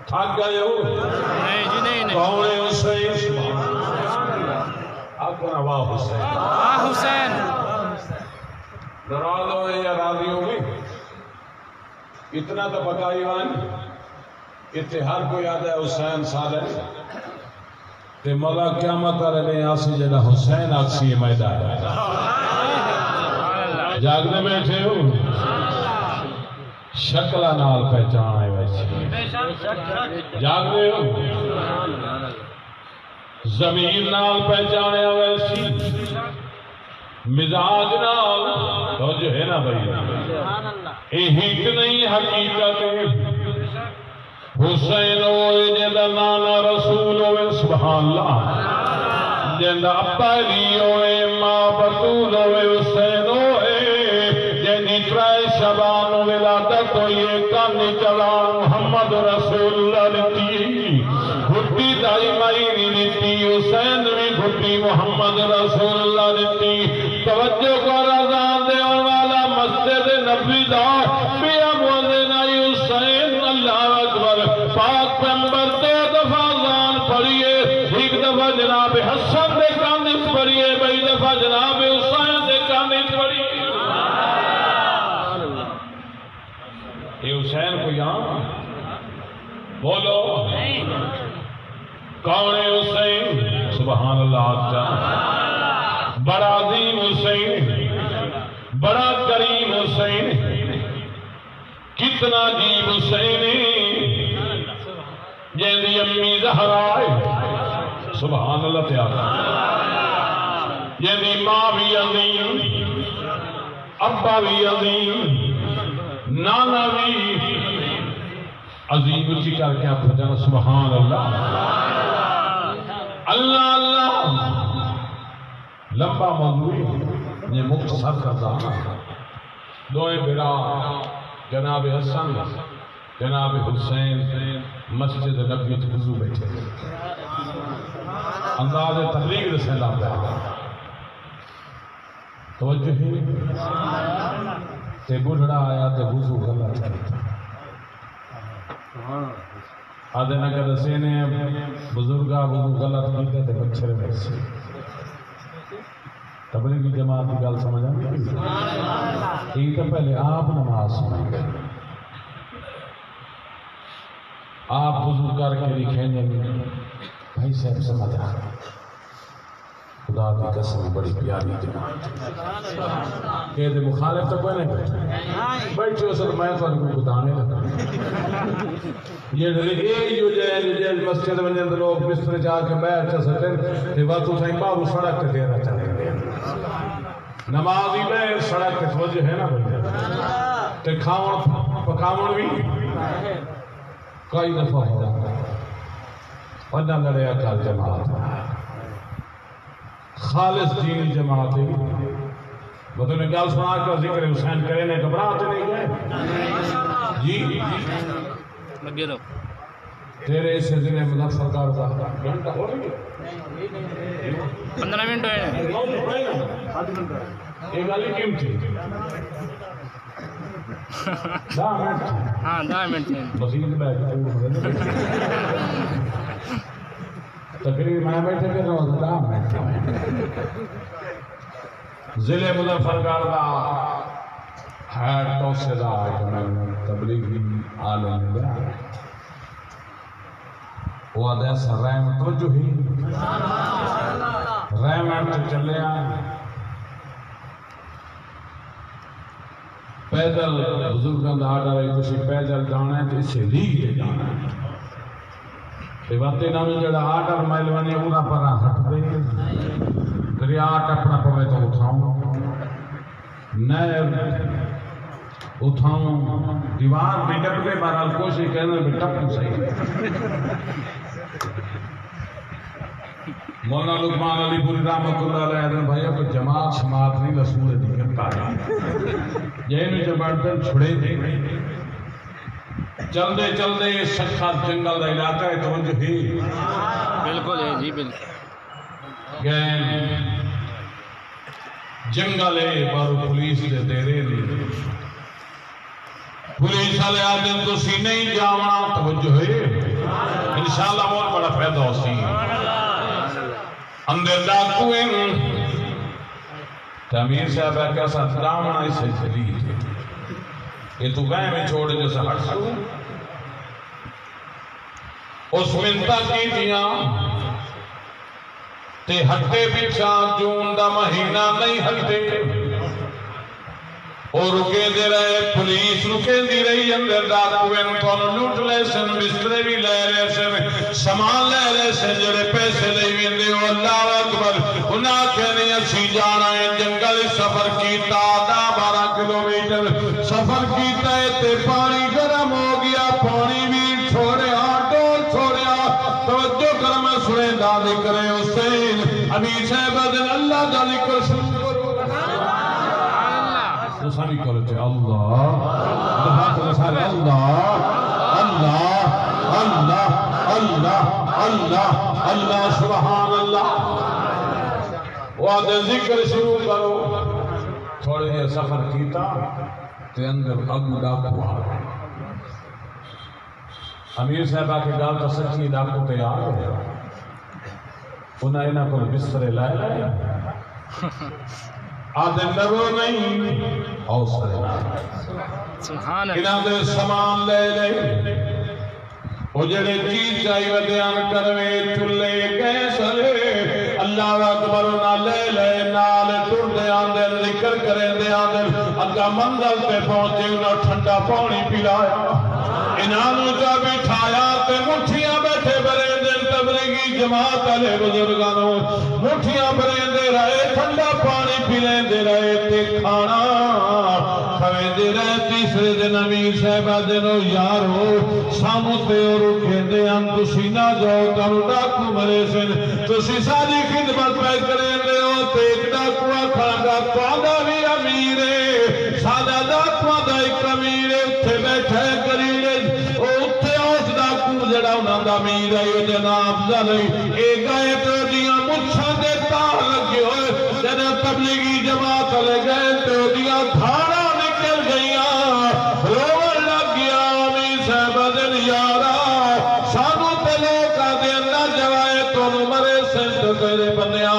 تھک گئے ہو کون حسین آپ کو نواہ حسین حسین ناراض ہوئے یا راضی ہوئے اتنا تو بقائی وان اتحاد کو یاد ہے حسین صالح تے مولا قیامت علیہ آسی جڑا حسین آکسی میدان جاگنے بیٹھے ہو شکلہ نال پہچان آئے ویسے جاگنے ہو زمین نال پہچان آئے ویسی مزاج نال تو جو ہے نا بھائی ہیٹ نہیں حقیقت حسین ہوئے جیدہ نانا رسول ہوئے سبحان اللہ جیدہ ابا علی ہوئے ماں بطول ہوئے حسین ہوئے جیدی ترائے شبان ولادت ہوئے کانی چلان محمد رسول اللہ لیتی گھٹی دائی مائنی لیتی حسین بھی گھٹی محمد رسول اللہ لیتی توجہ کو رضان دے والا مسجد نبی دا بیا موزن آئی حسین اللہ اکبر پاک پیغمبر دو دفعہ اذان پڑھیے ایک دفعہ جناب حسن دے کانش پڑھیے بئی دفعہ جناب حسین دے کانش پڑھیے یہ حسین کو یہاں بولو کون ہے حسین سبحان اللہ آجا بڑا عظیم حسین بڑا کریم حسین کتنا عجیب حسین جیندی امی زہرا ہے سبحان اللہ تعالی جیندی ماں بھی عظیم ابا بھی عظیم نانا بھی عظیم اچھی کر کے آپ جانا سبحان اللہ اللہ اللہ لمبا موضوعی یہ مختصر کرتا دوئے برا جناب حسن جناب حسین مسجد نبی وضو بیٹھے انداز تبلیغ رسول اللہ توجہ ہی تے بڑھڑا آیا تے وضو غلط کرتا آدھے نگر رسینے بزرگا وضو غلط کیتے تے مچھر ویسے تبلیغی جماعت کی گل سمجھا یہ تو پہلے آپ نماز سمجھ آپ وضو کر کے لکھیں گے بھائی صاحب سمجھ آ خدا کی قسم بڑی پیاری جماعت کہ دے مخالف تو کوئی نہیں بیٹھے ہو سر میں تو ان کو بتانے لگا یہ جو مسجد میں لوگ بستر جا کے بیٹھ چا سکتے ہیں بات تو سائیں باہر سڑک کے دینا چلیں گے نمازی میں سڑک کے توجہ ہے نا بھائی تے کھاون پکاون بھی کئی دفعہ ہو اور نہ لڑیا کر جماعت خالص دینی جماعت ہے مطلب نے گل سنا کر ذکر حسین کرے نے گھبراہٹ نہیں گئے جی لگے رہو تیرے سے ضلع مظفر کا گھنٹہ ہو رہی ہے 15 منٹ ہوئے یہ گالی کیوں تھی 10 منٹ ہاں 10 منٹ مزید بیٹھ تقریب میں بیٹھے کر رہا ہوں 10 منٹ ضلع مظفر کا ہے توسے دا تبلیغی عالم دا وہ آدھے ایسا رحم توجہ ہی رحم چلے آئے پیدل بزرگاں دا آڈر ہے کسی پیدل جانا ہے تو اسے لیگ دے جانا ہے یہ باتیں نامی جڑا آڈر مائلوانی اونا پر ہٹ دے دریا ٹپنا پوے تو اٹھاؤں نیب اٹھاؤں دیوار بھی ڈپ کے بہرحال کوشش کہنا بھی ٹپ صحیح مولانا لقمان علی پوری رحمت اللہ علیہ حضرت بھائیوں کو جماعت شماعت نہیں رسول دی کرتا ہے یہ میں جب بڑھتن چھڑے دے چل دے شخص جنگل دا علاقہ ہے توجہ ہی بالکل ہے جی بالکل گئے جنگل ہے بارو پولیس دے دیرے دی پولیس والے آدم تو سی نہیں جاونا توجہ ہے انشاءاللہ بہت بڑا فائدہ ہو سی اندر ڈاکویں تعمیر صاحب ہے کیسا دامنا اس سے جدید ہے یہ تو گئے میں چھوڑے جیسا ہٹ سکوں اس منتا کی دیا تے ہٹے پیچھا جون دا مہینہ نہیں ہٹے اور رکے دے رہے پولیس رکے دی رہی اندر ڈاکویں تو لوٹ لے سن بسترے بھی لے رہے سن سامان لے رہے سن جڑے پیسے لے ویندے او اللہ اکبر انہاں کہنے اسی جانا ہے جنگل سفر کیتا 12 کلومیٹر سفر کیتا ہے تے پانی گرم ہو گیا پانی بھی چھوڑیا ڈول چھوڑیا توجہ کر میں سنے دا ذکر حسین ابھی صاحب دن اللہ دا ذکر شروع ساری کرو چھے اللہ اللہ اللہ اللہ اللہ اللہ اللہ سبحان اللہ وعدے ذکر شروع کرو تھوڑے یہ سفر کیتا تے اندر اگو ڈاکو آگا امیر صاحبہ کے گال تو سچی ڈاکو تیار ہے انہاں انہاں کو بسترے لائے لائے آدھے نرو نہیں حوصلے سبحان اللہ انہاں دے سامان لے لے وہ جڑے چیز چاہیے بیان کروے چلے گیس لے اللہ اکبر نہ لے لے نال ٹر دے آندے ذکر کرے دے آندے اگا منزل پہ پہنچے انہاں ٹھنڈا پانی پلایا انہاں نو جا بٹھایا تے مٹھیاں بیٹھے برے دن تبلیغی جماعت والے بزرگانوں مٹھیاں برے دے رہے ٹھنڈا پانی پیلے دے رہے تے کھانا کھوے دے رہے تیسرے دن امیر صاحبہ دنو یارو سامو تے اور کہندے ہم تسی نہ جاؤ کرو ڈاکو مرے سن تسی ساری خدمت پہ کریں دے ہو تے ایک ڈاکو کھانا پادا بھی امیر ہے سادہ ڈاکو دا ایک امیر ہے اتھے بیٹھے کری لے اتھے اس ڈاکو جڑا انہاں دا امیر ہے جناب ذلی ایک گئے تو دیاں مچھا دے تار لگے ہوئے جنہ تبلیغی جماعت لے گئے تو دیاں دھارا نکل گئیاں روڑ لگ گیا امیر صاحب دن یارا سانو تلے کا دینا جوائے تو نمرے سنٹ کرے بنیا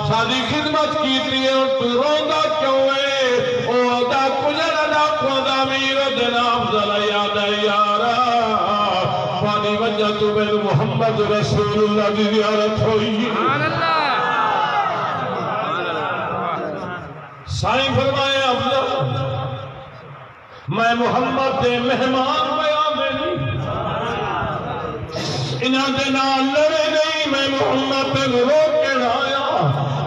ساری خدمت کیتی ہے اور تو روندہ کیوں ہے او دا کجر دا خدا امیر جناب ذلی یاد یارا پانی وجہ تو بین محمد رسول اللہ کی زیارت ہوئی سبحان اللہ سائیں فرمائے افضل میں محمد دے مہمان بیان دینی انہاں دے نال لڑے نہیں میں محمد دے روک کے لایا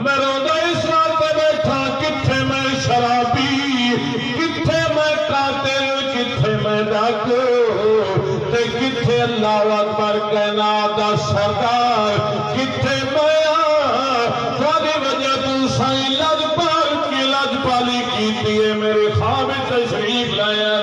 میں روندہ اس رات پہ بیٹھا کتھے میں شرابی کتھے میں قاتل کتھے میں ڈاکو تے کتھے اللہ اکبر کہنا دا سردار کتھے میں تھوڑی وجہ تو سائیں لج پالی کیتی ہے میرے خواب تشریف لائے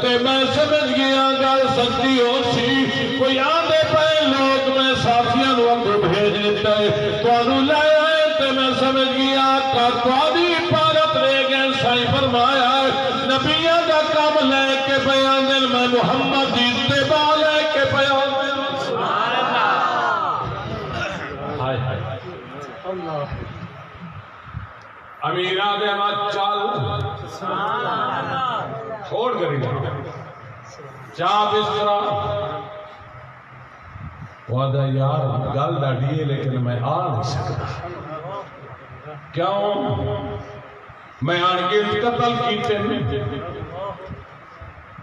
تے میں سمجھ گیا گل سچی ہو سی کوئی آدھے پہ لوگ میں ساتھیاں لوگوں بھیج دیتا ہے تو لائے آئے تے میں سمجھ گیا کہ توادی پارت لے گئے سائیں فرمایا نبیہ دا کام لے کے بیان دل میں محمد دی اتباع لے کے بیان دل سبحان اللہ امیر آدھے ہمیں چل چھوڑ کریں گے چاہ بسترا وعدہ یار گل ڈاڑی ہے لیکن میں آ نہیں سکتا کیوں میں آنگیت قتل کیتے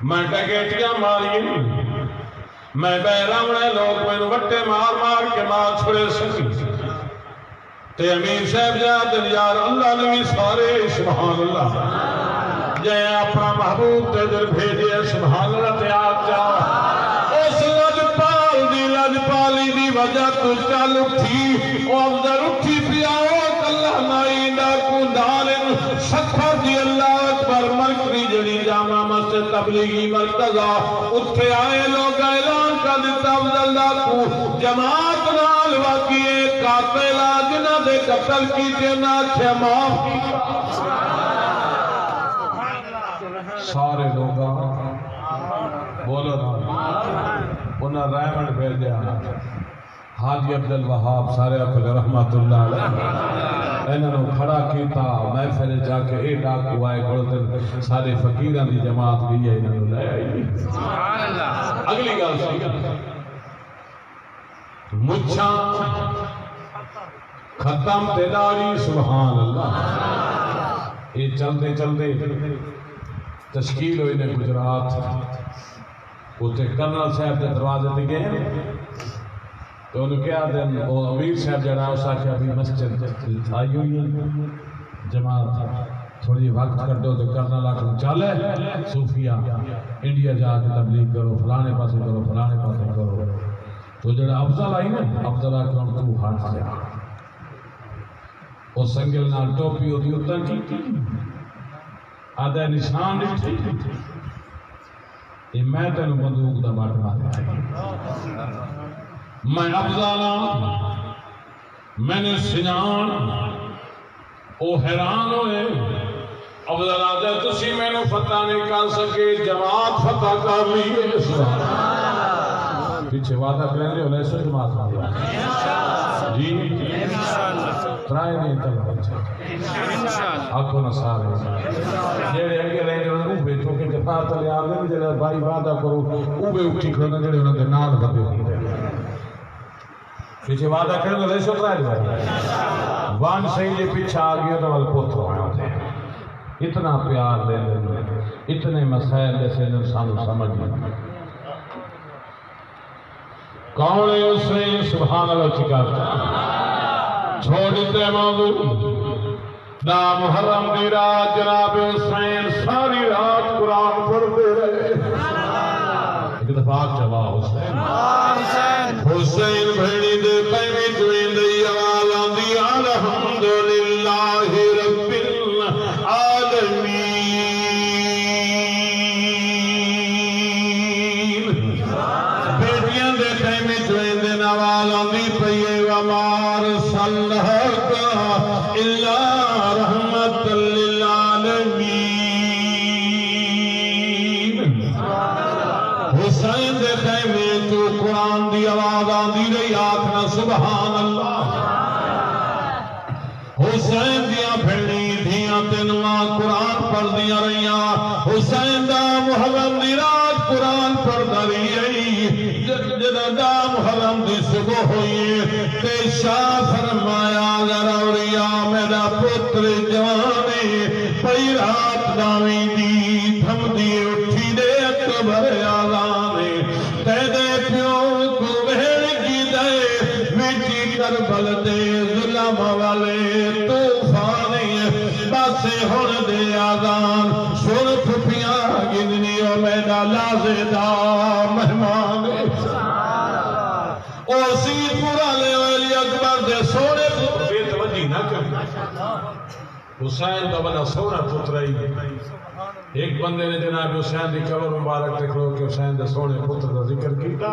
میں ڈکیٹیاں ماری میں بہرامنے لوگ میں وٹے مار مار کے مار چھوڑے سکی تے امیر صاحب جا دل یار اللہ نے بھی سارے سبحان اللہ جے اپنا محبوب تے دل بھیجے سبحان اللہ تے آگ جا اس لجپال دی لجپالی دی وجہ تو چل اٹھی او افضل اٹھی پیاؤ اللہ نائی ڈاکو ڈالن سکھر دی اللہ اکبر مرکزی جڑی جامع مسجد تبلیغی مرکزہ اتھے آئے لوگ اعلان کا دیتا افضل ڈاکو جماعت نال واقعی قاتلہ جنہ دے قتل کی جنہ کھے معاف کی سارے لوگ بولو نا انہاں رحمت بھیجا حاجی عبدالوہاب سارے اپنے رحمت اللہ علیہ انہوں نے کھڑا کیتا محفل جا کے اے ڈاکو آئے کھڑتے سارے فقیران دی جماعت گئی ہے انہوں نے لے آئی اگلی گال سی مچھاں ختم تیداری سبحان اللہ یہ چلتے چلتے تشکیل ہوئی نے گجرات ہوتے کرنل صاحب دے دروازے تے گئے تو انہوں کیا دن وہ امیر صاحب جڑا اسا کہ ابھی مسجد آئی ہوئی ہے جماعت تھوڑی وقت کر دو تو کرنل آکھوں چلے صوفیہ انڈیا جا کے تبلیغ کرو فلانے پاسے کرو فلانے پاسے کرو تو جڑا افضل آئی نا افضل آکھوں تو ہاتھ سے وہ سنگل نال ٹوپی ہوتی اتن کی آدھے نشان دیکھتی یہ میں تینوں بندوق دا بات مارا میں افضالا میں نے سنان او حیران ہوئے افضل آدھے تسی میں نے فتح نہیں کر سکے جماعت فتح کر لیے پیچھے وعدہ کریں لے انہیں سے جماعت مارا جی ترائے نہیں تلو آنکھوں نہ سارے جیڑے اگے رہیں جو انہوں بے چوکے جفا تلے آگے جیڑے بائی وعدہ کرو او بے اٹھی کھڑنا جیڑے انہوں نے نال بتے ہوتے پیچھے وعدہ کریں لے سو ترائے جائے وان صحیح لے پیچھے آگیا تو وال پوتر ہوئے ہوتے ہیں اتنا پیار دے لیں اتنے مسائل جیسے انسان سمجھ لیں کون ہے اس نے سبحان اللہ چکارتا چھوڑتے موضوع دا محرم دی رات جناب حسین ساری رات قرآن پڑھتے رہے ایک دفعہ چوا حسین حسین بھیڑی دے قیمی دوین دی آواز آندی الحمدللہ رب العالمین بیٹیاں دے قیمی دوین دے آواز آندی پئیے ومار صلحک اللہ رحمت للعالمین حسین دے خیمے تو قرآن دی آواز آندی رہی آکھنا سبحان اللہ حسین دیا بھیڑی دیا تنواں قرآن پڑھ دیا رہیاں حسین دا محرم دی رات قرآن پڑھ رہی جدہ دا محرم دی صبح ہوئی تے شاہ فرمایا ضروریا میرا پتر جوانے پئی رات داویں دی تھم دی اٹھی دے اکبر آلانے تے دے پیوں کو بہن کی دے ویٹی کربل دے ظلم والے توفانی باسے ہون دے آزان سن پھپیاں گننیوں میرا لازے دا مہمان او سید پورا لے ویلی اکبر دے سونے بے توجہ نہ کر حسین دا بڑا سونا پترائی ایک بندے نے جناب حسین دی قبر مبارک تکھلو کہ حسین دے سونے پتر دا ذکر کیتا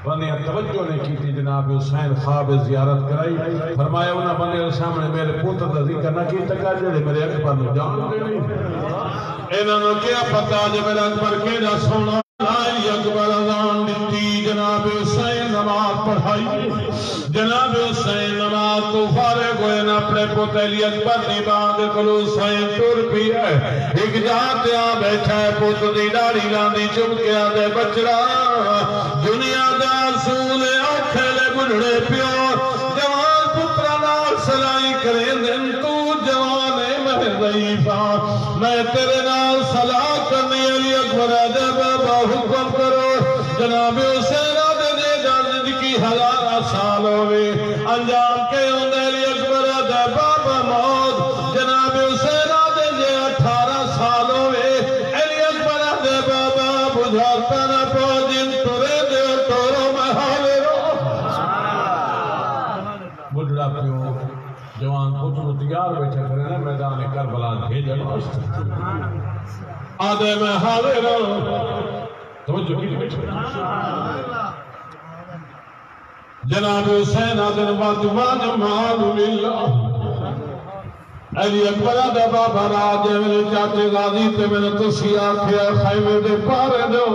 بندے توجہ نے کی تھی جناب حسین خواب زیارت کرائی فرمایا انہاں بندے کے سامنے میرے پتر دا ذکر نہ کیتا کہ جڑے میرے اکبر نو جان دے نہیں انہاں نو کیا پتہ جو میرا اکبر کیڑا سونا لائی اکبر اذان دیتی جناب حسین نماز پڑھائی جناب حسین نماز تو فارغ ہوئے نہ اپنے پوتیلی اکبر دی باندھ کلو حسین ٹر بھی ہے ایک جاتے آ بیٹھا ہے پوت دی ڈاڑی لاندی چپ کے آدھے بچڑا دنیا دا رسول آکھلے بڑھڑے پیو جوان پترا نال سلائی کریں دن تو جوان میں ضعیفہ میں تیرے نال صلاح کرنی علی اکبر دے بابا حکم کرو جناب حسین آدھے دے جاند کی 1000 سال ہوئے انجام کے ہوندے علی اکبر دے بابا موت جناب حسین آدھے دے 18 سال ہوئے تیار بیٹھا کرے نا میدان کربلا بھیجن واسطے آدھے میں حاضر ہوں توجہ کی بیٹھے جناب حسین آدھے واتوان معلوم اللہ علی اکبر آدھے بابا راجے میرے چاچے غازی تے میں نے تسی آکھیا خیمے دے پارے دو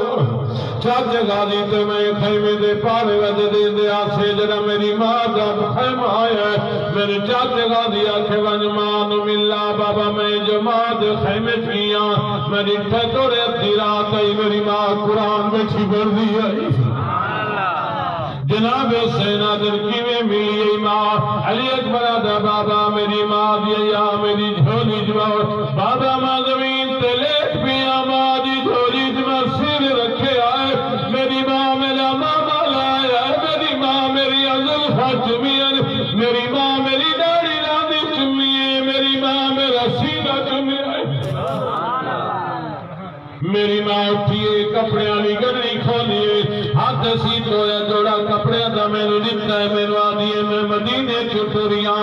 چاچے غازی تے میں خیمے دے پارے وجہ دے دے آسے جنہ میری ماں جب خیمہ آیا ہے میرے چاچے غازی آکھے ونمان ملا بابا میں جماعت خیمے کیا میری ٹھٹورے اتھی رات آئی میری ماں قرآن بیٹھی بڑھ دی آئی جناب حسین آدھر کیویں ملی ماں علی اکبر آدھا بابا میری ماں دیا میری جھولی جمع بابا ماں زمین تے لیٹ پیا ماں دی جھولی جمع سیر رکھے آئے میری ماں میرا ماما لایا میری ماں میری ازلفہ چمیاں میری ماں میری داڑھی راندی چمیے میری ماں میرا سینہ چمیے میری ماں اٹھیے کپڑے والی گڑی کھولیے ہاتھ سی تویا جوڑا کپڑے دا میں نے لکھتا ہے میرے آدھیے میں مدینے چٹوریاں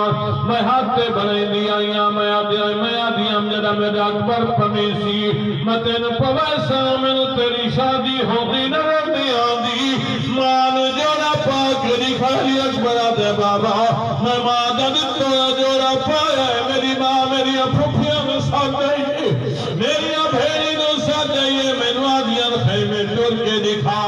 میں ہاتھ بنے دیاں میں آدھیاں جڑا میرے اکبر پمیسی میں تین پویسا میں تیری شادی ہوگی نہ رہتی آدھی مان جوڑا پاک لکھا علی اکبر آدھے بابا میں ماں تویا جوڑا پایا ہے میری ماں میری اپھوپیاں میں ساتھ گئی میری بھیڑی جائیے میں نوادیاں خیمے ٹور کے دکھا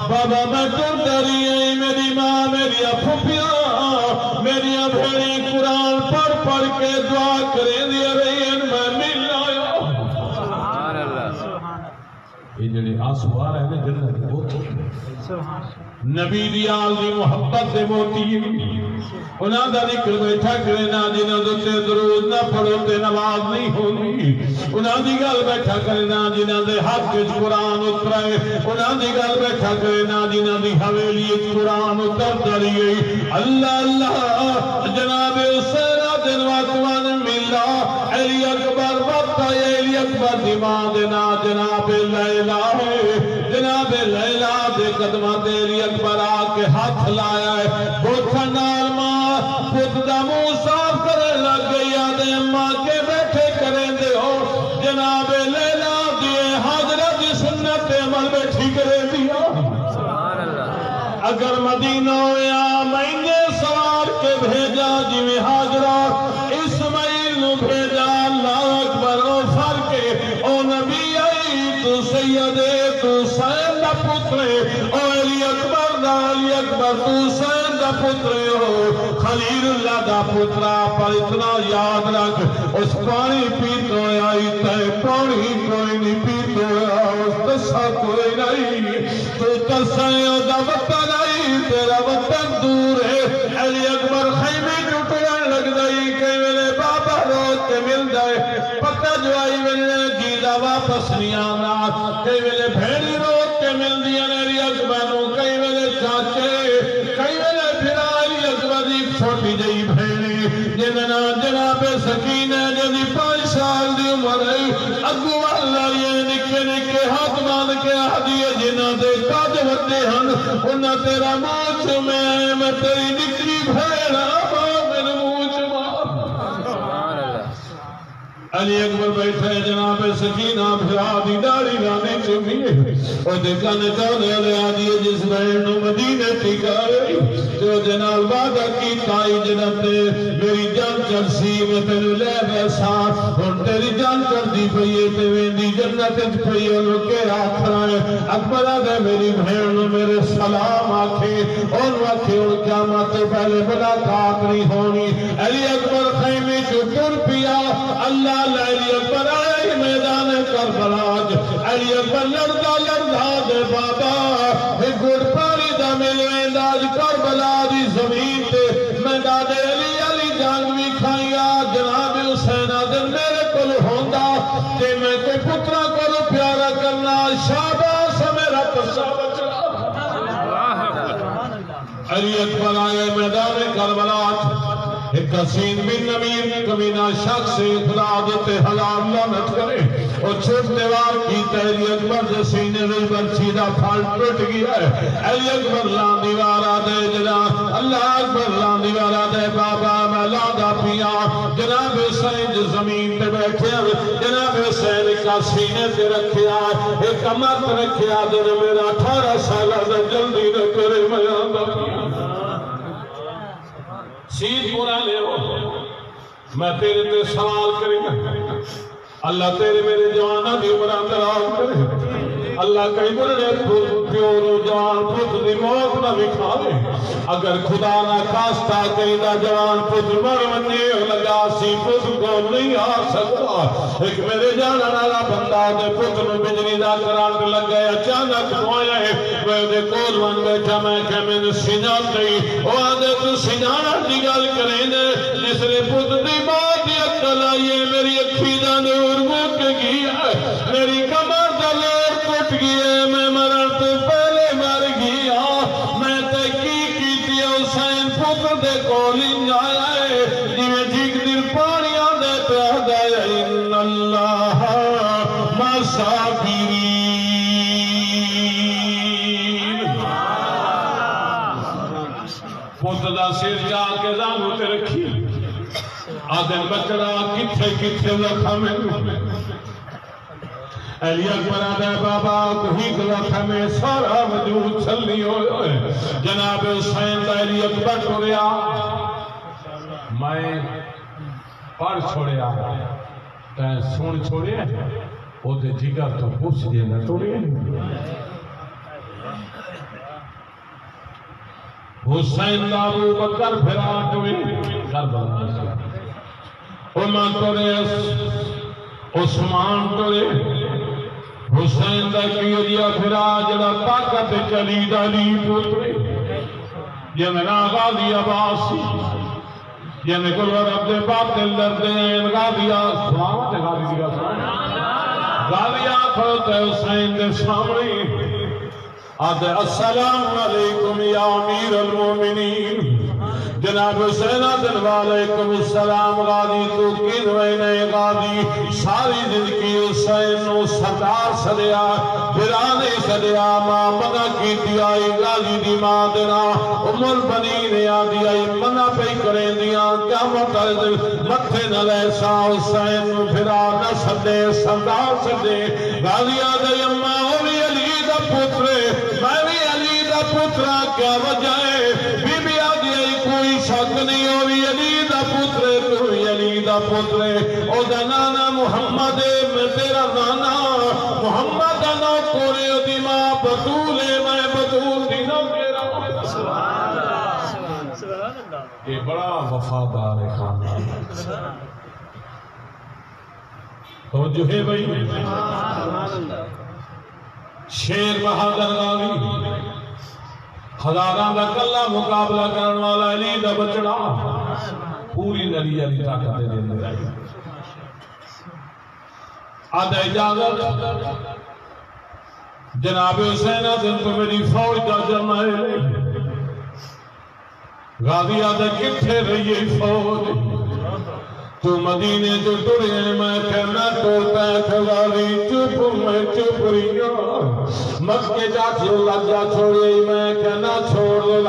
بابا میں ٹور داری آئی میری ماں میری اپھوپیاں میری بھیڑی قرآن پڑھ کے دعا کریں دیا رہی ہیں میں مل آیا یہ جڑے آنسو آ رہے ہیں جنت کے موتی نبی دیال دی محبت دے موتی انہاں دا ذکر بیٹھا کرے نا جنہاں دوتے درود نہ پڑھو تے نماز نہیں ہوگی انہاں دی گل بیٹھا کرے نا جنہاں دے حق وچ قرآن اترائے انہاں دی گل بیٹھا کرے نا جنہاں دی حویلی وچ قرآن اتر دریئے اللہ اللہ جناب حسین دن واتوان ملا علی اکبر وقت علی اکبر دماغ دینا جناب لیلہ ہے جناب لیلہ دے قدمہ تیری اکبر آکے ہاتھ لایا ہے بوتھا نال ماں خود دا منہ صاف کرے لگ گئی آدھے ماں کے بیٹھے کریں دے ہو جناب لیلہ دیئے حاضرہ دی سنت عمل بیٹھی کرے دیا اگر مدینہ ہویا مہنگے سوار کے بھیجا جی میں حاضرہ اسماعیل نو بھیجا اللہ اکبر او فر کے او نبی آئی تو سیدے تو سین دا پترے او علی اکبر تو سین دا پترے ہو خلیل اللہ دا پترہ پر اتنا یاد رکھ اس پانی پیتو آئی تے پانی کوئی نہیں پیتو اس تسا کوئی نہیں تو تسائیوں دا وطن آئی تیرا وطن دور ہے علی اکبر خیمے ٹوٹن لگ دائی کئی ویلے بابا روز کے مل جائے پتہ جو آئی ویلے جیدہ واپس نہیں آنا کئی ویلے بھیڑی روز کے مل دیا علی اکبروں کئی ویلے چاچے کئی ویلے پھرا علی اکبر ایک چھوٹی جئی بھیڑی جنہاں جناب سکینہ جنہی 5 سال دی عمر ہے اگو اللہ یہ نکے نکے ہاتھ مان کے آدھیے جنہاں دے کاج وطے ہن انہاں تیرا موچ میں میں تیری نکری بھیڑا میرے موچ علی اکبر بیٹھے جناب سکینہ بھرا دی داڑھی لانے چمیے اور دکھان چاہنے لے آدھیے جس بہن نو مدینہ ٹکائے جو جناب وعدہ کی تائی جنتے میری جان چرسی میں تیرے لے بیسا اور تیری جان چر دی پئیے تے ویندی جنت پئیے انہوں کے آخرائے اکبر آدھے میری بہن نو میرے سلام آکھے اور واکھے اور قیامت پہلے ملاقات نہیں ہونی علی اکبر خیمے جو ٹر پیا اللہ علی اکبر آئی میدان کربلا علی اکبر لڑدا دے بابا گڑ پانی دا ملے انداز کربلا دی زمین تے میدان علی جانوی کھائیا جناب حسین دن میرے کل ہوندا کہ میں کوئی پترہ کرو پیارا کرنا شاباش میرا پسا بچا علی اکبر آئے میدان کربلا ایک حسین بن نمیر کمینہ شخص خدا دیتے حلال لعنت کرے اور چھوٹ دیوار کی علی اکبر سے سینے ریبر سیدھا پھال ٹوٹ گیا ہے علی اکبر لان دیوارا دے جنا اللہ اکبر لان دیوارا دے بابا میں لادا پیا رکھیا جناب حسین زمین تے بیٹھے جناب حسین کا سینے تے رکھیا ایک کمر تے رکھیا دن میرا 18 سال دا جلدی نہ کرے میں آندا سید پورا لے ہو میں تیرے تے سوال کریں گا اللہ تیرے میرے جوانہ دی عمران دراز کرے اللہ کئی بڑے پیور و جوان پت دی موت نہ بکھا دے اگر خدا نہ کاستا کئی دا جوان پت مرمنے لگا سی پت کو نہیں آ سکتا ایک میرے جانا نالا بندہ دے پت میں بجلی دا کرانٹ لگ گئے اچانک دعایا ہے وہ دے کول من بیٹھا میں کہ میں نے سنجان نہیں وہ آدھے تو سنجانا دی گل کریں دے جس نے پت دی بات دی اکل آئیے میری اکھی دا نور مک گیا میری کمر دا لور ٹوٹ گیا میں مرن تو پہلے مر گیا میں تے کی دیا حسین پتر دے کولنگ آیا ہے جویں جھگ دل پانیاں دے پیادا ہے ان اللہ مصابرین پتر دا سر جا کے زانو تے رکھی آدم بچڑا کتھے کتھے رکھا میں علی اکبر آدھے بابا کوئی گلکھا میں سارا وجود چلنی ہوئے جناب حسین دا علی اکبر چھوڑیا میں پڑھ چھوڑیا تین سن چھوڑیا او دے جگر تو پوچھ دینا چھوڑیا حسین دا ابو بکر پھرا ٹوئی کربلا سے عمر توڑے عثمان توڑے حسین دا کیوڑیا پھرا جڑا طاقت چلی دالی پوترے جننا غازی عباسی جن گلور عبد باطل دردین غازی سلامت غازی دیگا سلامت غازی آخرت حسین دے سامنے آدھے السلام علیکم یا امیر المومنین جناب حسین آدھن وعلیکم السلام غازی تو کنوینے غازی ساری زندگی حسین نو سردار سدیا پھرانے سدیا ماں منع کی دیائی غازی دی ماں دینا بنی نے آدھی آئی منع پہ کریں دیا کیا متھے نہ لیسا حسین نو پھرا نہ سدے سردار سدے غازی آدھے اممہ ہوئی علی دا پترے میں بھی علی دا پترہ کیا وجہ ہے بی بی آدھی آئی کوئی شک نہیں ہوئی علی دا پترے کوئی علی دا پترے او دا نانا محمد میں تیرا نانا محمد نو کورے دی ماں بطولے میں بطول دی نو کیرا یہ بڑا وفادار ہے خاندان توجہ ہے بھائی شیر بہادر غازی ہزاراں دا کلا مقابلہ کرن والا علی دا بچڑا پوری علی علی طاقت دے دے آدھا اجازت جناب حسین دن تو میری فوج دا جرنائل غازی آدھا کتھے رہی فوج تو مدینے جو ٹرے میں کہنا ٹوٹا ہے غازی چپ میں چپ رہیا مکہ جا چھو لگ جا چھوڑی میں کہنا چھوڑ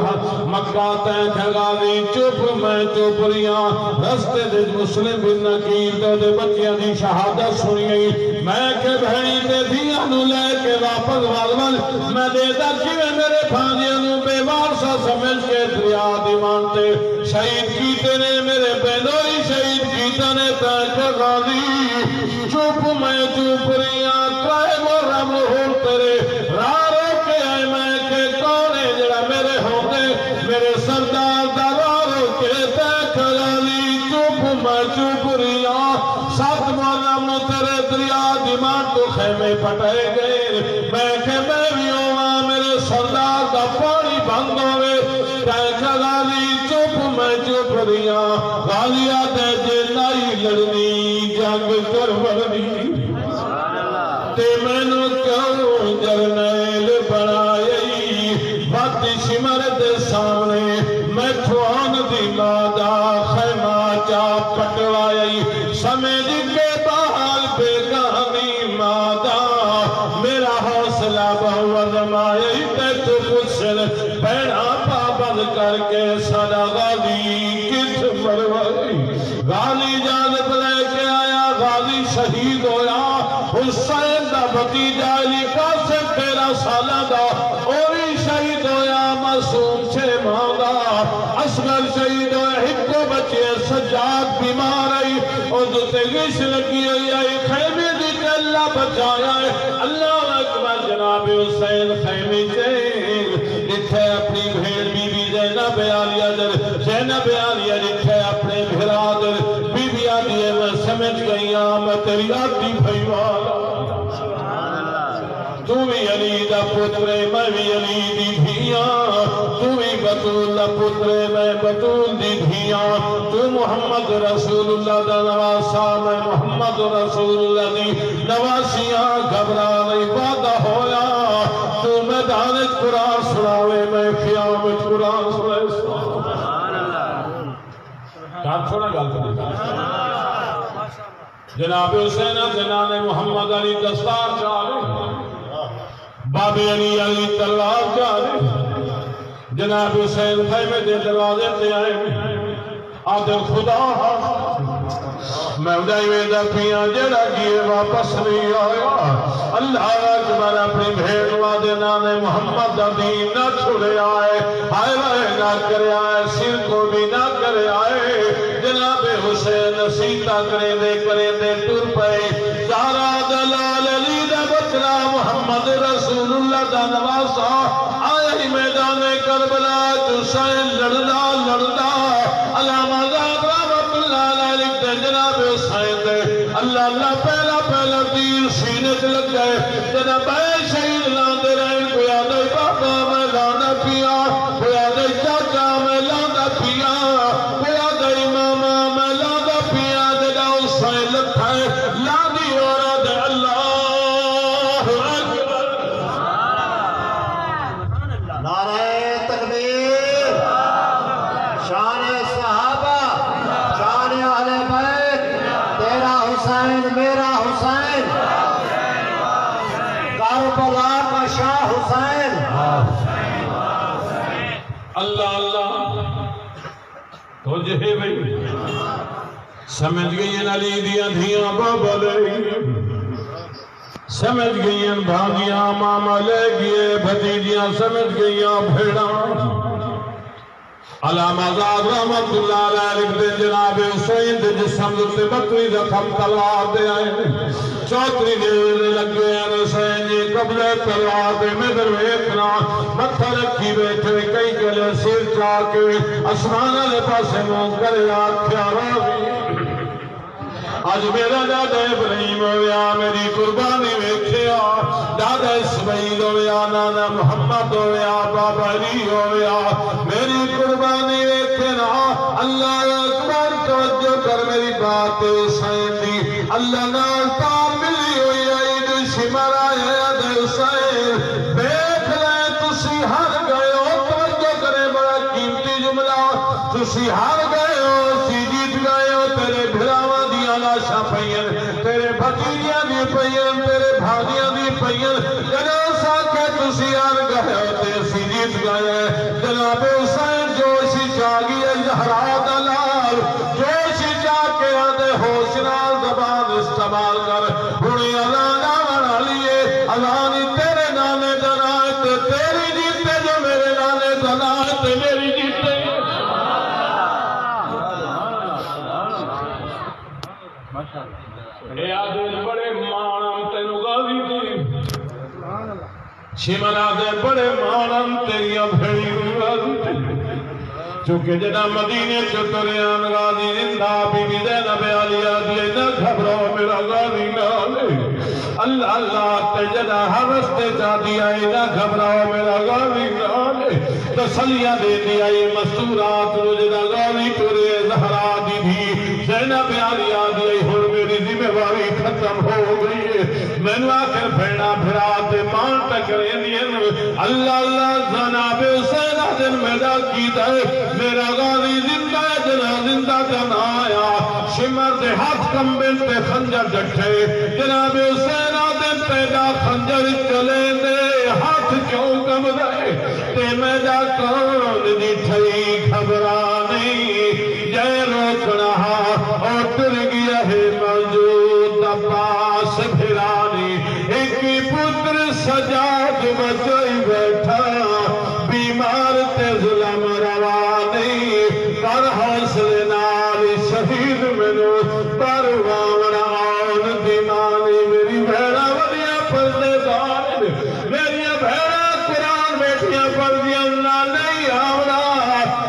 مکہ تین غازی چپ میں چپ رہیا رستے دے مسلم بن نقیر تو دے بچیاں دی شہادت سنی گئی میں کہ بھائی دے دیا نو لے کے واپس والوال میں دے دا کیویں میرے بھانیاں نو بے وارسا سمجھ کے دریا دیوانتے شہید کیتے نے میرے بہنوئی شہید کیتے نے تاک غازی چپ میں چپ رہیا کرائے وہ رم ہو تیرے رارو کے آئے میں کہ کونے جڑا میرے ہوتے میرے سردار دارو کے تاک غازی چپ میں چپ رہیا سات محرم تیرے دریا دیمان تو خیمے پٹائے گئے میں کہ میں بھی ہوا میرے سردار دا پانی بند ہوئے تاک غازی چپ میں چپ رہیا غازی آتے جے نائی لڑنی جنگ کر ورنی تے میں نو کیوں جرنیل بنائی بات شمر دے سامنے میں تھوان دی مادہ خیمہ چا پٹوائی سمجھ کے بحال بے گانی مادہ میرا حوصلہ بہت رمائی تے تو پچھل بیڑا پابند کر کے سارا غازی کت مروائی غازی جانب لے کے آیا غازی شہید ہویا حسین دا بھتیجا علی قاسم 13 سالہ دا اوری شہید ہویا معصوم 6 ماہ دا اصغر شہید ہویا ہکو بچے سجاد بیمار آئی اور دوتے غش لگی ہوئی آئی خیمے دی کہ اللہ بچایا ہے اللہ اکبر جناب حسین خیمے چین جتھے اپنی بھیڑ بی بی زینب عالیہ در زینب عالیہ جتھے اپنے بھرادر بی بی آدھیے میں سمجھ گئی میں تیری آدھی بھائی والا تو بھی علی دا پترے میں بھی علی دی دھیاں تو بھی بطول دا پترے میں بطول دی دھیاں تو محمد رسول اللہ دا نواسا میں محمد رسول اللہ دی نواسیاں گھبرا نہیں وعدہ ہویا تو میدان قرآن سناوے میں قیامت قرآن سنائے کام چھوڑا گال کرنے جناب حسین جنان محمد علی دستار چاہے باب علی علی تلوار جانے جناب حسین خیمے دے دروازے تے آئے آدھے خدا میں اڈائی ویدہ پیاں جڑا کیے واپس نہیں آیا اللہ اکبر اپنی بھیڑ وادے نانے محمد دین نہ چھوڑے آئے ہائے وائے نہ کرے آئے سر کو بھی نہ کرے آئے جناب حسین سیتا کرے دے ٹر پئے زہرا دلال علی دا بچرا محمد رسول اللہ دا نواسا آئے ہی میدان کربلا حسین لڑدا علامہ زاد رحمت اللہ علیہ لکھتے جناب حسین دے اللہ پہلا تیر سینے سے لگ گئے جناب شہید لاندے رہے کوئی آدھے بابا میں لاندہ پیا کوئی آدھے چاچا میں لاندہ پیا کوئی آدھے امامہ میں لاندہ پیا جناب حسین لکھا ہے لاندی اور آدھے اللہ اکبر نعرہ تکبیر شان صحابہ شان اہل بیت تیرا حسین میرا حسین کربلا کا شاہ حسین اللہ تو جہے بھئی سمجھ گئی ہیں علی دیاں دھیاں بابا لے سمجھ گئی ہیں بھاگیاں ماما لے گئے بھتیجیاں سمجھ گئی ہیں بھیڑاں علامہ زاد رحمت اللہ علیہ لکھتے جناب حسین دے جسم دے بکری زخم تلوار دے آئے چوتری دے لگے ہیں حسین جی قبلے تلوار دے میں درویتنا متھا رکھی بیٹھے کئی گلے سیر چاکے اسمان علیہ پاسے مون کرے آکھیا راوی آج میرا دادا ابراہیم ہویا میری قربانی ویکھیا دادا اسماعیل ہویا نانا محمد ہویا بابا علی ہویا میری قربانی ویکھنا اللہ اکبر توجہ کر میری بات حسین دی اللہ نال تام ملی ہوئی عید شمر آیا دے حسین بیٹھ لے تسی ہر گئے ہو توجہ کرے بڑا قیمتی جملہ تسی ہر گئے ہو سی جیت گئے ہو تیرے بھراواں لاشا پئین تیرے بھتیجیاں دی پئین تیرے بھانیاں دی پئین جناب ساکھے تسی آر گئے ہوتے اسی جیت گئے جناب حسین جوشی چاگی زہرا دلال جوشی چاکے آدھے ہوشنال زبان استعمال کر بڑی اذانہ بنا لیے اذانی تیرے نانے جنائے تیری جیتے جو میرے نانے جنائے میری جیتے اے آدھے بڑے مانم تینو غازی دی شمر آدھے بڑے مانم تیریاں بھیڑی غازی دی چونکہ جنا مدینے چتریان غازی زندہ بی بی زینب عالیہ دی نہ گھبرو میرا غازی نالے اللہ اللہ تے جنا حوستے جا دیا نہ گھبراؤ میرا غازی نالے تسلیاں دے دیا مستورات رو جنا غازی پورے زہرا دی بھی زینب عالیہ دی ہر میری ذمہ داری ختم ہو گئی ہے میں نے آخر بھیڑا بھرا تے مان ٹکرے دین اللہ اللہ جناب حسین دن میرا کی دے میرا غازی زندہ جنا زندہ جنا آیا شمر دے ہاتھ کمبن تے خنجر ڈٹھے جناب حسین دن پیدا خنجر چلے دے ہاتھ کیوں کم دے تے میرا کون دی ٹھئی گھبرا نہیں جے روکنا سجاد بچوئی بیٹھا بیمار تے ظلم روا نہیں کر حوصلے نال شہید منو پروان آن دیمانی میری بھیڑا ودیا پردے دار میری بھیڑا قرآن بیٹھیاں پردیاں نہ نہیں آونا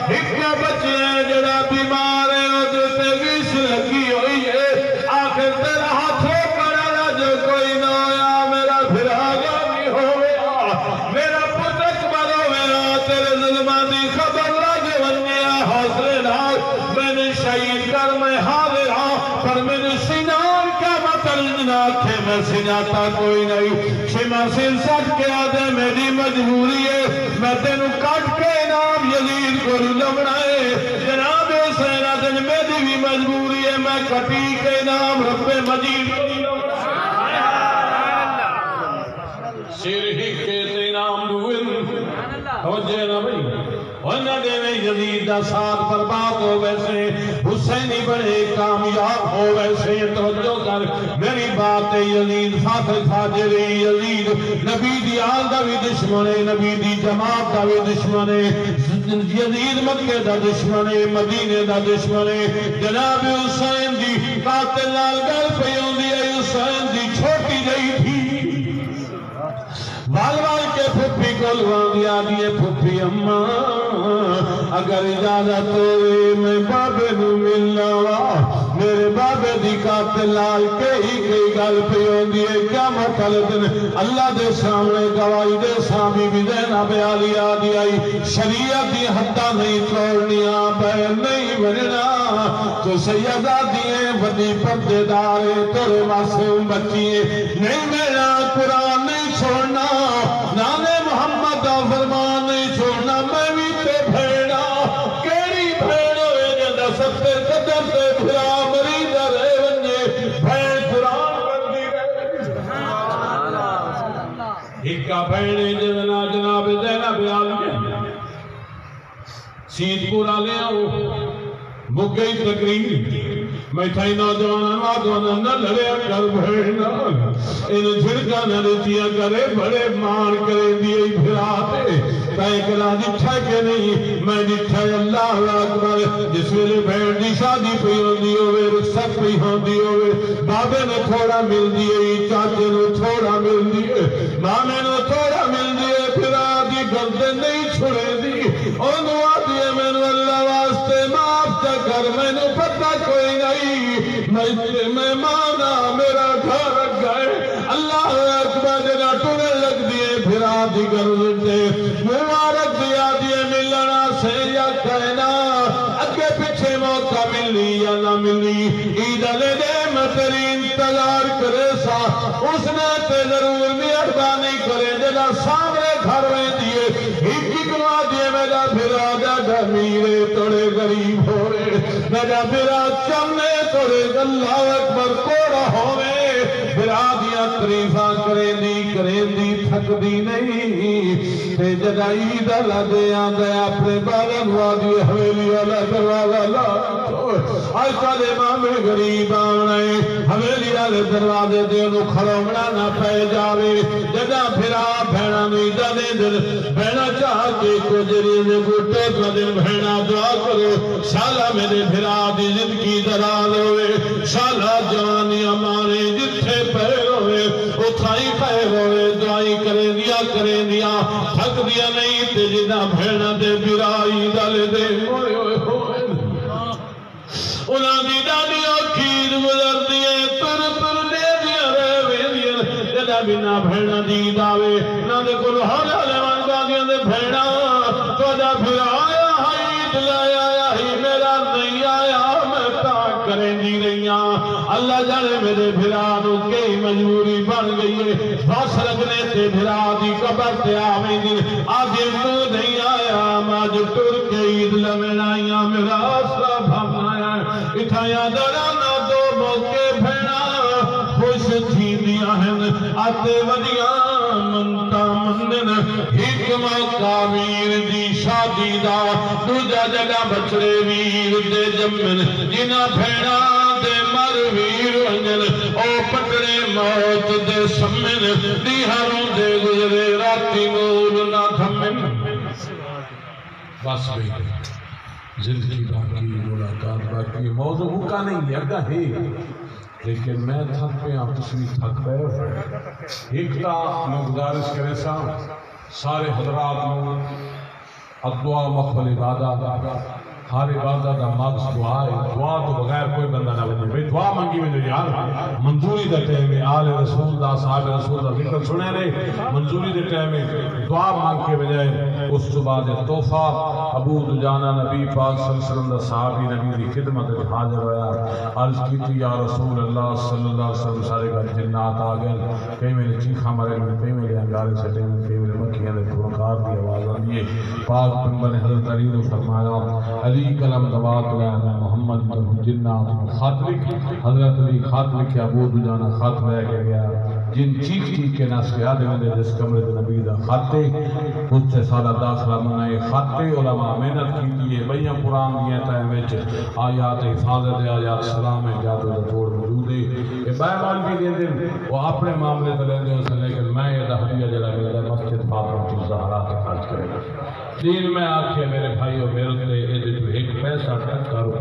ایک بچے جڑا بیمار ہے وہ دیتے ویش لگی ہوئی ہے آخر تیرا ہاتھوں کرا جو کوئی نہ ہویا میرا بھراغا نہیں ہویا میرا پتک برو میرا تیرے ظلمان دی خبر لگے ونیا حوصلے نال میں نے شہید کر میں حاضر ہوں پر میں نے سینار کیا مطلب نہ تھے میں سیناتا کوئی نہیں شما سن سب کے آدھے میری مجبوری ہے میں تینوں کٹ کے نام یزید کو لمڑائے جناب حسین دن میری بھی مجبوری ہے میں کٹی کے نام رب مجید شیر ہی کے نام دوئن توجہ نہ بھئی ورنہ دیوے یزید دا ساتھ برباد ہو ویسے حسینی بڑے کامیاب ہو ویسے توجہ کر میری بات یزید فاتح فاجری یزید نبی دی آل دا بھی دشمنے نبی دی جماعت دا بھی دشمنے یزید مکہ دا دشمنے مدینے دا دشمنے جناب حسین دی قاتل لال گل پیوں دی حسین دی چھوٹی گئی تھی وال کے پھپی کو لوان دیا دیئے پھپی اماں اگر اجازت ہوئے میں بابے نو ملنا میرے بابے دی قاتل لال کے ہی کئی گل پیوں دیئے کیا مطلب اللہ دے سامنے گواہی دے سامی بھی دینا بیالی آدھی آئی شریعت دی حدہ نہیں توڑنی بین نہیں بننا تو سیدہ دیئے ودی پردے دارے تورے معصوم بچیے نہیں میرا قرآن نہیں چھوڑنا نانے محمد دا فرمان نہیں چھوڑنا میں بھی تے بھیڑا کیڑی بھیڑو ہے جدہ سب سے قدر سے بھرا مریدہ رہے ونجے بھیڑ قرآن بندی رہے ہکا بھیڑے جدنا جناب زینب آلیہ سید پورا لے آؤ مگئی تقریر میں تھائی نوجوانا نہ لڑے کر بھیڑنا ان جھڑکا نہ لیتیا کرے بڑے مان کرے دیئے بھراتے تائیں کرا دکھا کے نہیں میں دکھا اللہ اکبر جس ویلے بھیڑ دی شادی پہ ہوندی ہوئے رخصت پہ ہوندی ہوئے بابے نے تھوڑا مل دیئے چاچے نے تھوڑا مل دیئے مامے نے تھوڑا مل دیئے پھرا دی گلتے نہیں چھڑے دی انہوں آدھئے میں نے اللہ واسطے معاف کر میں نے پتہ کوئی نہیں میں مانا میرا گھر رکھ گئے اللہ اکبر جنا ٹونے لگ دیئے پھرا دی گرزتے مبارک دیا دیئے ملنا سے یا کہنا اگے پیچھے موقع ملی یا نہ ملی عید لے دے میں تیری انتظار کرے سا اس نے تے ضرور مہربانی کرے جنا سامنے گھر میں دیئے ایک کنوا دیئے میرا پھرا گا میرے توڑے غریب ہوئے میرا پھرا چمنے توڑے اللہ اکبر کوڑا ہوئے پھرا دیا تریفہ کریں دی تھک دی نہیں تے جدائی دلہ دے آندے اپنے بارن وادی حویلی والا دروازہ لا آج کل امام غریب آنے حویلی والے دروازے دے انہوں کھڑومنا نہ پہ جاوے جدا پھرا بھینا نہیں دنے دل بھینا چاہ کے کو جری نے بوٹے کا دل بھینا دعا کرو شالا میرے پھرا دی زندگی دراز ہوئے شالا جوانی ہمارے جتھے پہر ہوئے اتھائی پہر ہوئے دعائی کریں دیا تھک دیا نہیں تے جنا بھینا دے برائی دل دے ہوئے ہوئے ہوئے انہاں دی دادیوں کھیر گزر دیئے تر دے دیا رہے وے دیا جدا بنا بھینا دی داوے نہ دے کل ہر حلوان دادیاں دے بھینا تو جا پھر آیا ہی دلایا آیا ہی میرا نہیں آیا میں تاک کریں دی رہیاں اللہ جانے میرے بھرانوں کے مجبوری بن گئی ہے بس رکھنے تے بھرا دی قبر تے آویں دی آدھے تو نہیں آیا ماج ٹر کے عید لمنائیاں میرا آسرا بھمایا اٹھایا درانا دو موقع بھینا خوش تھی دیا ہیں آتے ودیاں منتا مندن ایک موقع ویر دی شادی دا دوجہ جگہ بچڑے ویر دے جمن جنہ بھینا دے مر ویر ونجل او پکڑے موت دے سمن دیہروں دے گزرے راتی نور نہ تھمن بس بھی زندگی باقی ملاقات باقی موضوع کا نہیں ہے اگا ہے لیکن میں تھک پہ آپ تصویر تھک پہ ایک تا میں گزارش کرے سا سارے حضرات میں الدعا مقبل عبادت ہر عبادت کا مقصد دعا ہے دعا تو بغیر کوئی بندہ نہ بنے بھئی دعا منگی میں جو یار منظوری دے ٹائم میں آل رسول دا صحابہ رسول دا ذکر سنے لے منظوری دے ٹائم میں دعا مانگ کے بجائے اس تو بعد تحفہ ابو دجانہ نبی پاک صلی اللہ علیہ وسلم دا صحابی نبی دی خدمت حاضر ہویا عرض کی تھی یا رسول اللہ صلی اللہ علیہ وسلم سارے گھر جنات آ گئے کئی میرے چیخا مرے میں کئی میرے انگارے سٹے میں کئی میرے مکھیاں دے پرکار دی آواز آئی ہے پاک پیغمبر نے حضرت علی نے فرمایا علی کلم دوات لائنا محمد جنات خط لکھ حضرت علی خط لکھے ابو دجانہ خط لے کے گیا جن چیخ چیخ کے ناسیاد میں جس کمرے دے نبی دا خطے اس سے سارا داخلہ منائے خطے علماء محنت کی دیئے بھئیاں قرآن دیئے ٹائم آیات حفاظت آیات سلام جادو دا توڑ موجود ہے کہ بائیمان بھی دیں دن وہ اپنے معاملے دلیں دے اسے لیکن میں یہ دہلیہ جلہ گئے مسجد فاطمہ کی زہرا کے خرچ کرے دین میں آکھے میرے بھائیوں میرے ایک پیسہ ٹکا روپے